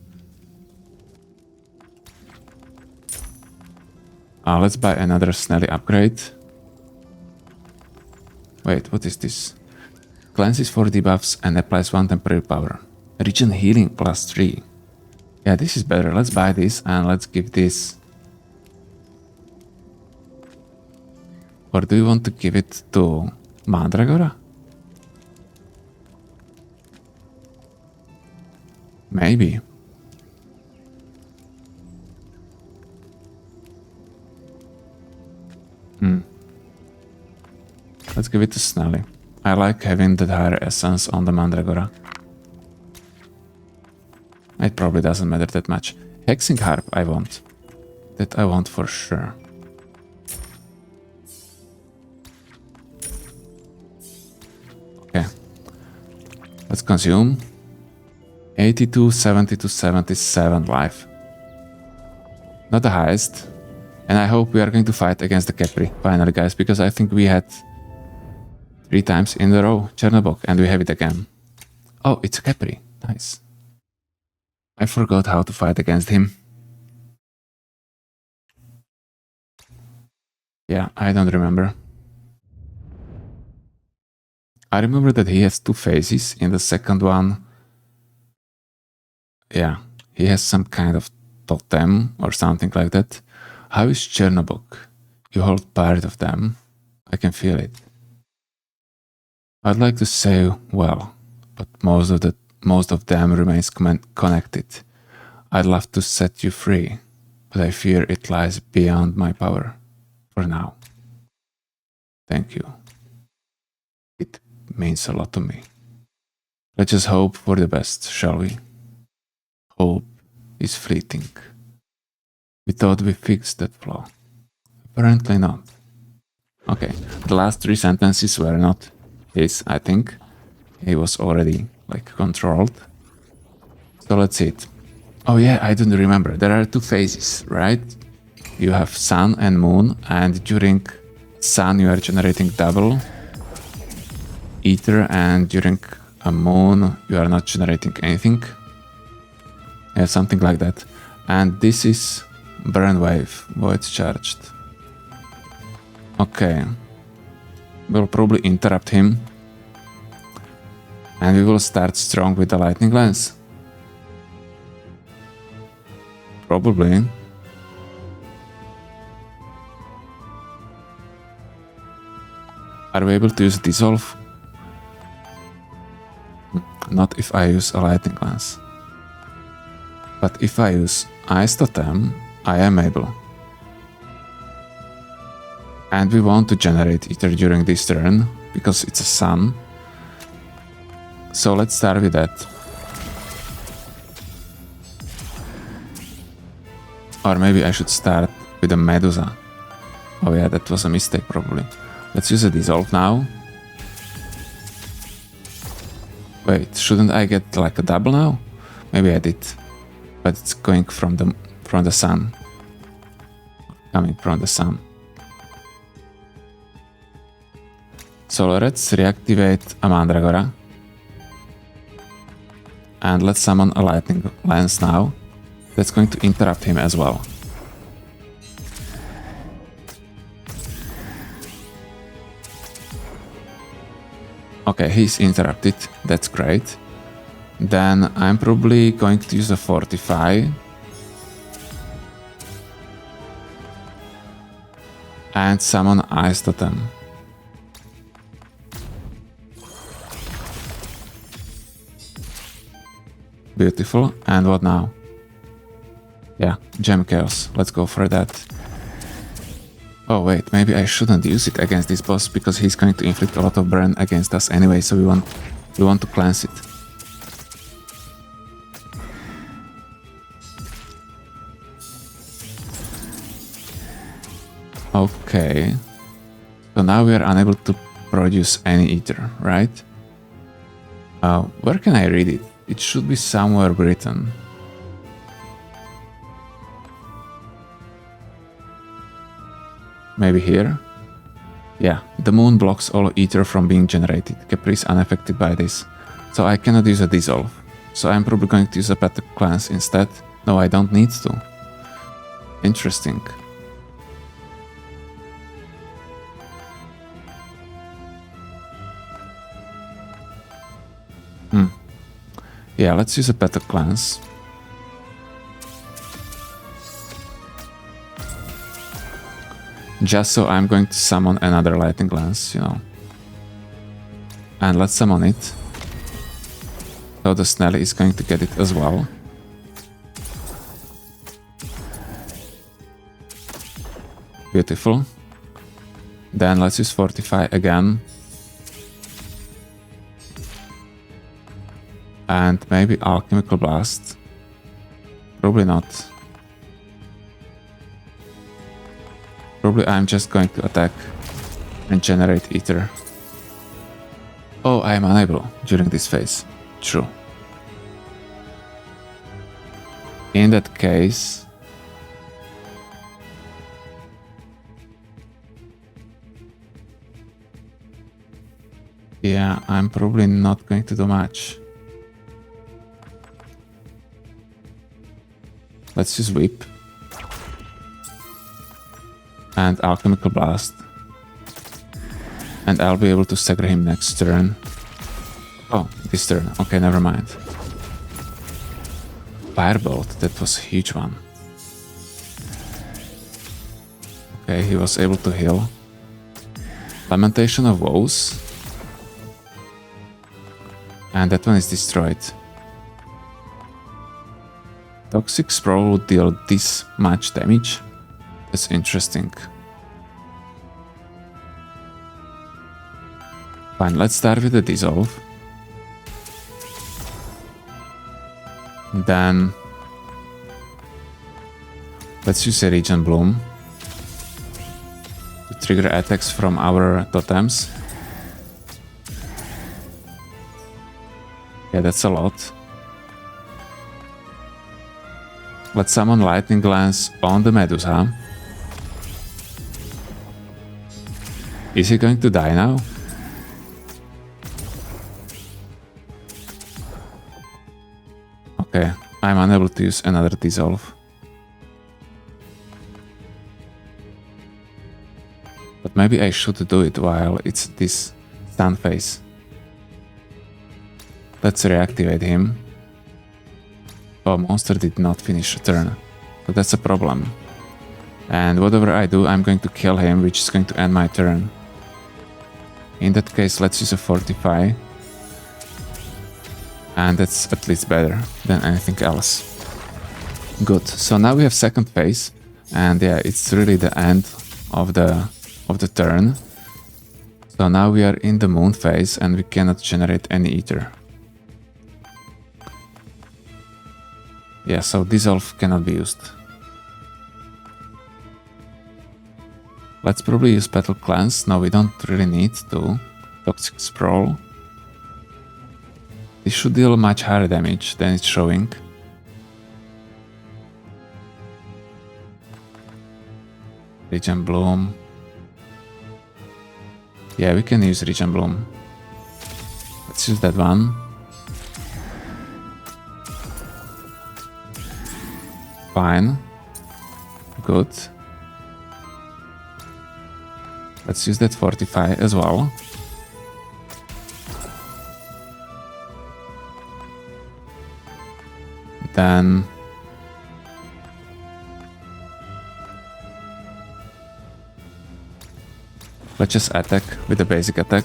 Let's buy another Snelly upgrade. Wait, what is this? Cleanses 4 debuffs and applies 1 temporary power. Regen healing plus 3. Yeah, this is better. Let's buy this and let's give this. Or do you want to give it to Mandragora? Maybe. Let's give it to Snelly. I like having the higher essence on the Mandragora. It probably doesn't matter that much. Hexing Harp I want. That I want for sure. Okay. Let's consume. 82, 72, 77 life. Not the highest. And I hope we are going to fight against the Capri finally, guys, because I think we had 3 times in a row Chernobog and we have it again. Oh, it's a Capri. Nice. I forgot how to fight against him. Yeah, I don't remember. I remember that he has 2 phases. In the second one, yeah, he has some kind of totem or something like that. How is Chernobog? You hold part of them. I can feel it. I'd like to say well, but most of them remains connected. I'd love to set you free, but I fear it lies beyond my power for now. Thank you. It means a lot to me. Let's just hope for the best, shall we? Hope is fleeting. We thought we fixed that flaw. Apparently not. Okay, the last 3 sentences were not his, I think. He was already, like, controlled. So let's see it. Oh yeah, I don't remember. There are 2 phases, right? You have sun and moon, and during sun you are generating double ether, and during a moon you are not generating anything. Yeah, something like that. And this is burn wave, void's charged. Okay. We'll probably interrupt him. And we will start strong with the lightning lance. Probably. Are we able to use dissolve? Not if I use a lightning lance. But if I use ice totem, I am able. And we want to generate ether during this turn, because it's a sun. So let's start with that. Or maybe I should start with a Medusa. Oh yeah, that was a mistake probably. Let's use a dissolve now. Wait, shouldn't I get like a double now? Maybe I did. But it's going from the sun. Coming from the sun. So let's reactivate a Mandragora. And let's summon a lightning lance now. That's going to interrupt him as well. Okay, he's interrupted. That's great. Then I'm probably going to use a fortify. And summon Ice Totem. Beautiful. And what now? Yeah, Gem Chaos. Let's go for that. Oh wait, maybe I shouldn't use it against this boss because he's going to inflict a lot of burn against us anyway, so we want to cleanse it. Okay. So now we are unable to produce any Aether, right? Where can I read it? It should be somewhere written. Maybe here? Yeah, the moon blocks all Aether from being generated. Capri is unaffected by this. So I cannot use a dissolve. So I'm probably going to use a Petal Cleanse instead. No, I don't need to. Interesting. Yeah, let's use a Petal Cleanse. Just so I'm going to summon another Lightning Lance, you know. And let's summon it. So the Snelly is going to get it as well. Beautiful. Then let's use Fortify again. And maybe Alchemical Blast. Probably not. Probably I'm just going to attack and generate Aether. Oh, I am unable during this phase. True. In that case... yeah, I'm probably not going to do much. Let's use Whip. And Alchemical Blast. And I'll be able to stagger him next turn. Oh, this turn. Okay, never mind. Firebolt, that was a huge one. Okay, he was able to heal. Lamentation of Woes. And that one is destroyed. Toxic Sprawl would deal this much damage. That's interesting. Fine, let's start with the Dissolve. Then let's use a Regen Bloom to trigger attacks from our totems. Yeah, that's a lot. Let's summon Lightning Lance on the Medusa. Is he going to die now? Okay, I'm unable to use another Dissolve. But maybe I should do it while it's this stun phase. Let's reactivate him. Oh, monster did not finish a turn. So that's a problem. And whatever I do, I'm going to kill him, which is going to end my turn. In that case, let's use a Fortify. And that's at least better than anything else. Good. So now we have second phase. And yeah, it's really the end of the turn. So now we are in the moon phase and we cannot generate any Aether. Yeah, so dissolve cannot be used. Let's probably use Petal Cleanse. No, we don't really need to. Toxic Sprawl. This should deal much higher damage than it's showing. Regen Bloom. Yeah, we can use Regen Bloom. Let's use that one. Fine. Good. Let's use that Fortify as well. Then let's just attack with the basic attack.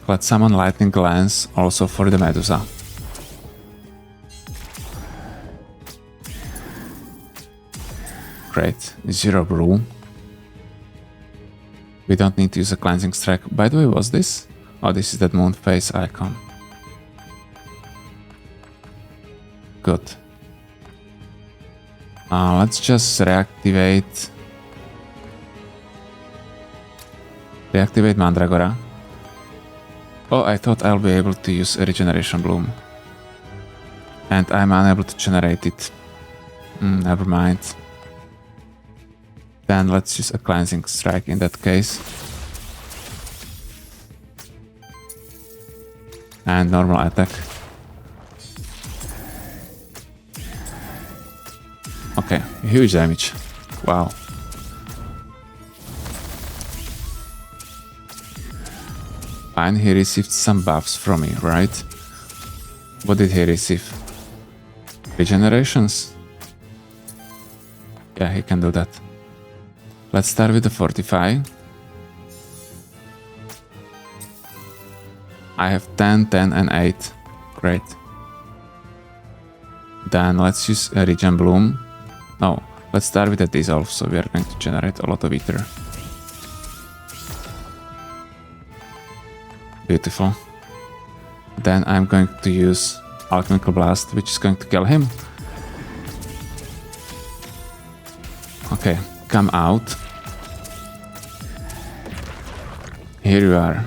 Let's summon Lightning Glance also for the Medusa. Great, 0 brew. We don't need to use a cleansing strike. By the way, what's this? Oh, this is that moon face icon. Good. Let's just reactivate Mandragora. Oh, I thought I'll be able to use a Regeneration Bloom. And I'm unable to generate it. Never mind. Then let's use a Cleansing Strike in that case. And normal attack. Okay, huge damage. Wow. Fine, he received some buffs from me, right? What did he receive? Regenerations? Yeah, he can do that. Let's start with the Fortify. I have 10, 10 and 8. Great. Then let's use a Regen Bloom. No, let's start with a Dissolve, so we are going to generate a lot of Aether. Beautiful. Then I'm going to use Alchemical Blast, which is going to kill him. Okay, come out. Here you are.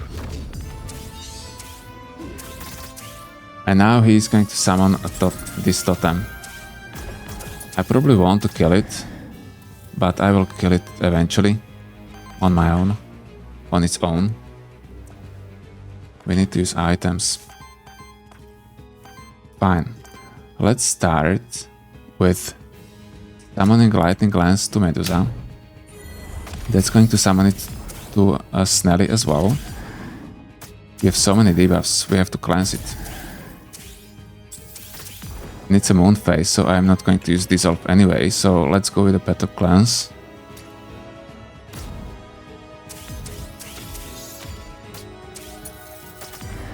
And now he's going to summon this totem. I probably want to kill it, but I will kill it eventually on my own, on its own. We need to use items. Fine. Let's start with summoning Lightning Lance to Medusa. That's going to summon it to a Snelly as well. We have so many debuffs, we have to cleanse it. And it's a moon phase, so I'm not going to use Dissolve anyway, so let's go with a Petal Cleanse.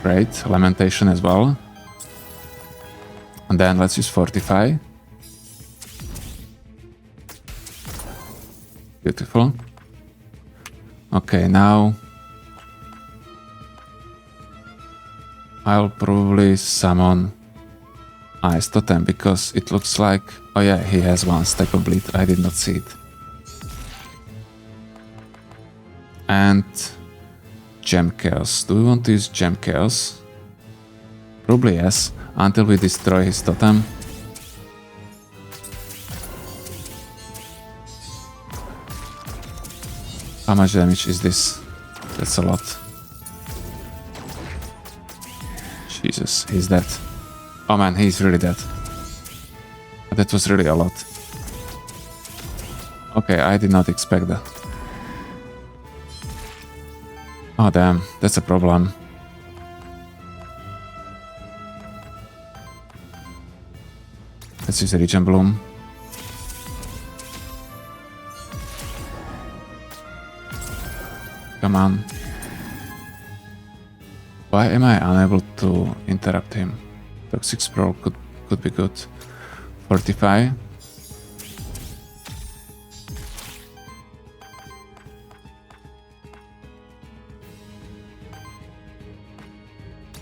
Great, Lamentation as well. And then let's use Fortify. Beautiful. Okay, now I'll probably summon Ice Totem because it looks like... Oh yeah, he has one stack of bleed, I did not see it. And Gem Chaos. Do we want to use Gem Chaos? Probably yes, until we destroy his totem. How much damage is this? That's a lot. Jesus, he's dead. Oh man, he's really dead. That was really a lot. Okay, I did not expect that. Oh damn, that's a problem. Let's use a Regen Bloom. Come on. Why am I unable to interrupt him? Toxic Sprawl could be good. Fortify.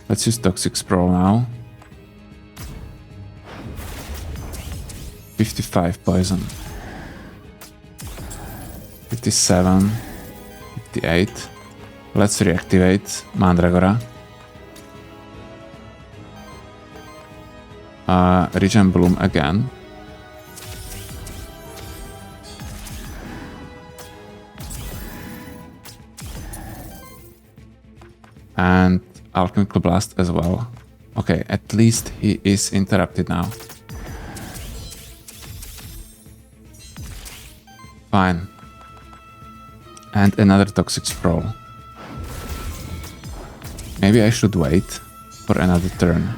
Let's use Toxic Sprawl now. 55 poison. 57. 58. Let's reactivate Mandragora. Regen Bloom again. And Alchemical Blast as well. Okay, at least he is interrupted now. Fine. And another Toxic Sprawl. Maybe I should wait for another turn.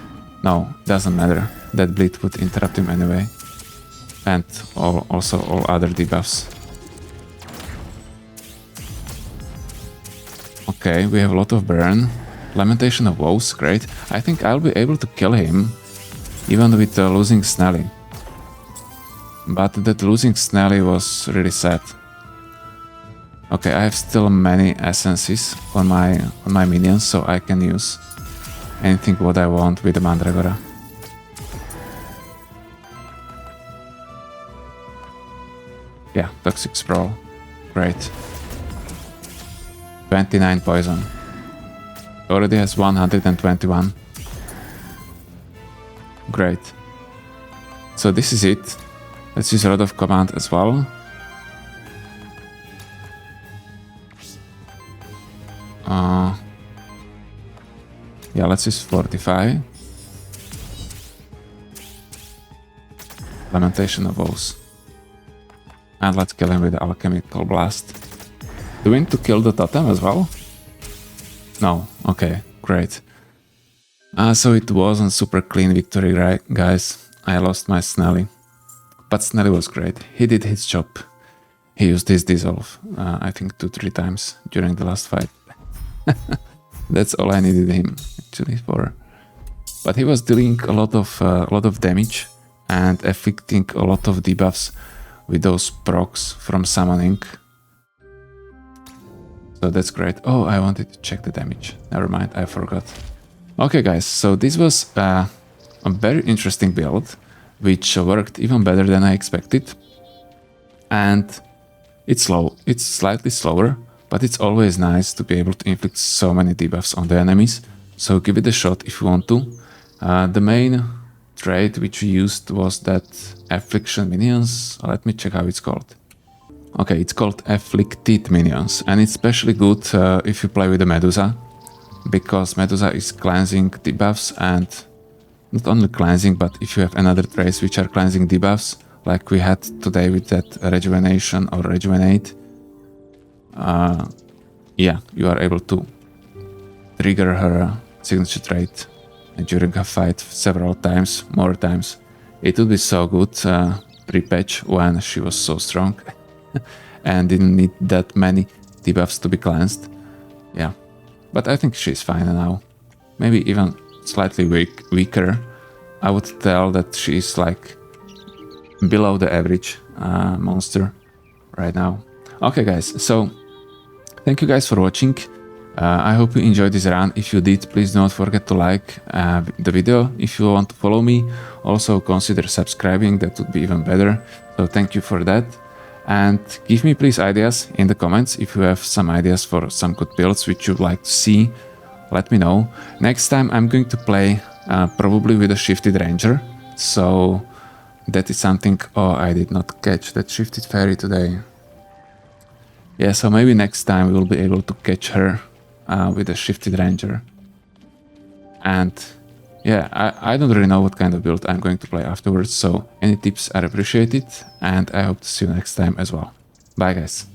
No, doesn't matter. That bleed would interrupt him anyway. And also all other debuffs. Okay, we have a lot of burn. Lamentation of Woes, great. I think I'll be able to kill him, even with losing Snelly. But that losing Snelly was really sad. Okay, I have still many essences on my minions, so I can use anything what I want with the Mandragora. Yeah, Toxic Sprawl. Great. 29 poison. Already has 121. Great. So this is it. Let's use Rod of Command as well. Yeah, let's use Fortify. Lamentation of Woes. And let's kill him with the Alchemical Blast. Do we need to kill the totem as well? No. Okay, great. So it wasn't super clean victory, right, guys? I lost my Snelly. But Snelly was great. He did his job. He used his dissolve, I think 2-3 times during the last fight. That's all I needed him actually for. But he was dealing a lot of damage and afflicting a lot of debuffs with those procs from summoning. So that's great. Oh, I wanted to check the damage. Never mind, I forgot. Okay, guys, so this was a very interesting build, which worked even better than I expected. And it's slow. It's slightly slower, but it's always nice to be able to inflict so many debuffs on the enemies. So give it a shot if you want to. The main trait which we used was that affliction minions. Let me check how it's called. Okay, it's called afflicted minions, and it's especially good if you play with the Medusa, because Medusa is cleansing debuffs, and not only cleansing, but if you have another traits which are cleansing debuffs, like we had today with that rejuvenation or rejuvenate, yeah, you are able to trigger her signature trait during a fight several times, more times. It would be so good pre-patch when she was so strong and didn't need that many debuffs to be cleansed. Yeah, but I think she's fine now. Maybe even slightly weaker. I would tell that she's like below the average monster right now. Okay, guys, so thank you guys for watching. I hope you enjoyed this run. If you did, please don't forget to like the video. If you want to follow me, also consider subscribing. That would be even better. So thank you for that. And give me please ideas in the comments. If you have some ideas for some good builds which you'd like to see, let me know. Next time I'm going to play probably with a shifted ranger. So that is something. Oh, I did not catch that shifted fairy today. Yeah, so maybe next time we will be able to catch her with a shifted ranger. And yeah, I don't really know what kind of build I'm going to play afterwards, so any tips are appreciated, and I hope to see you next time as well. Bye, guys.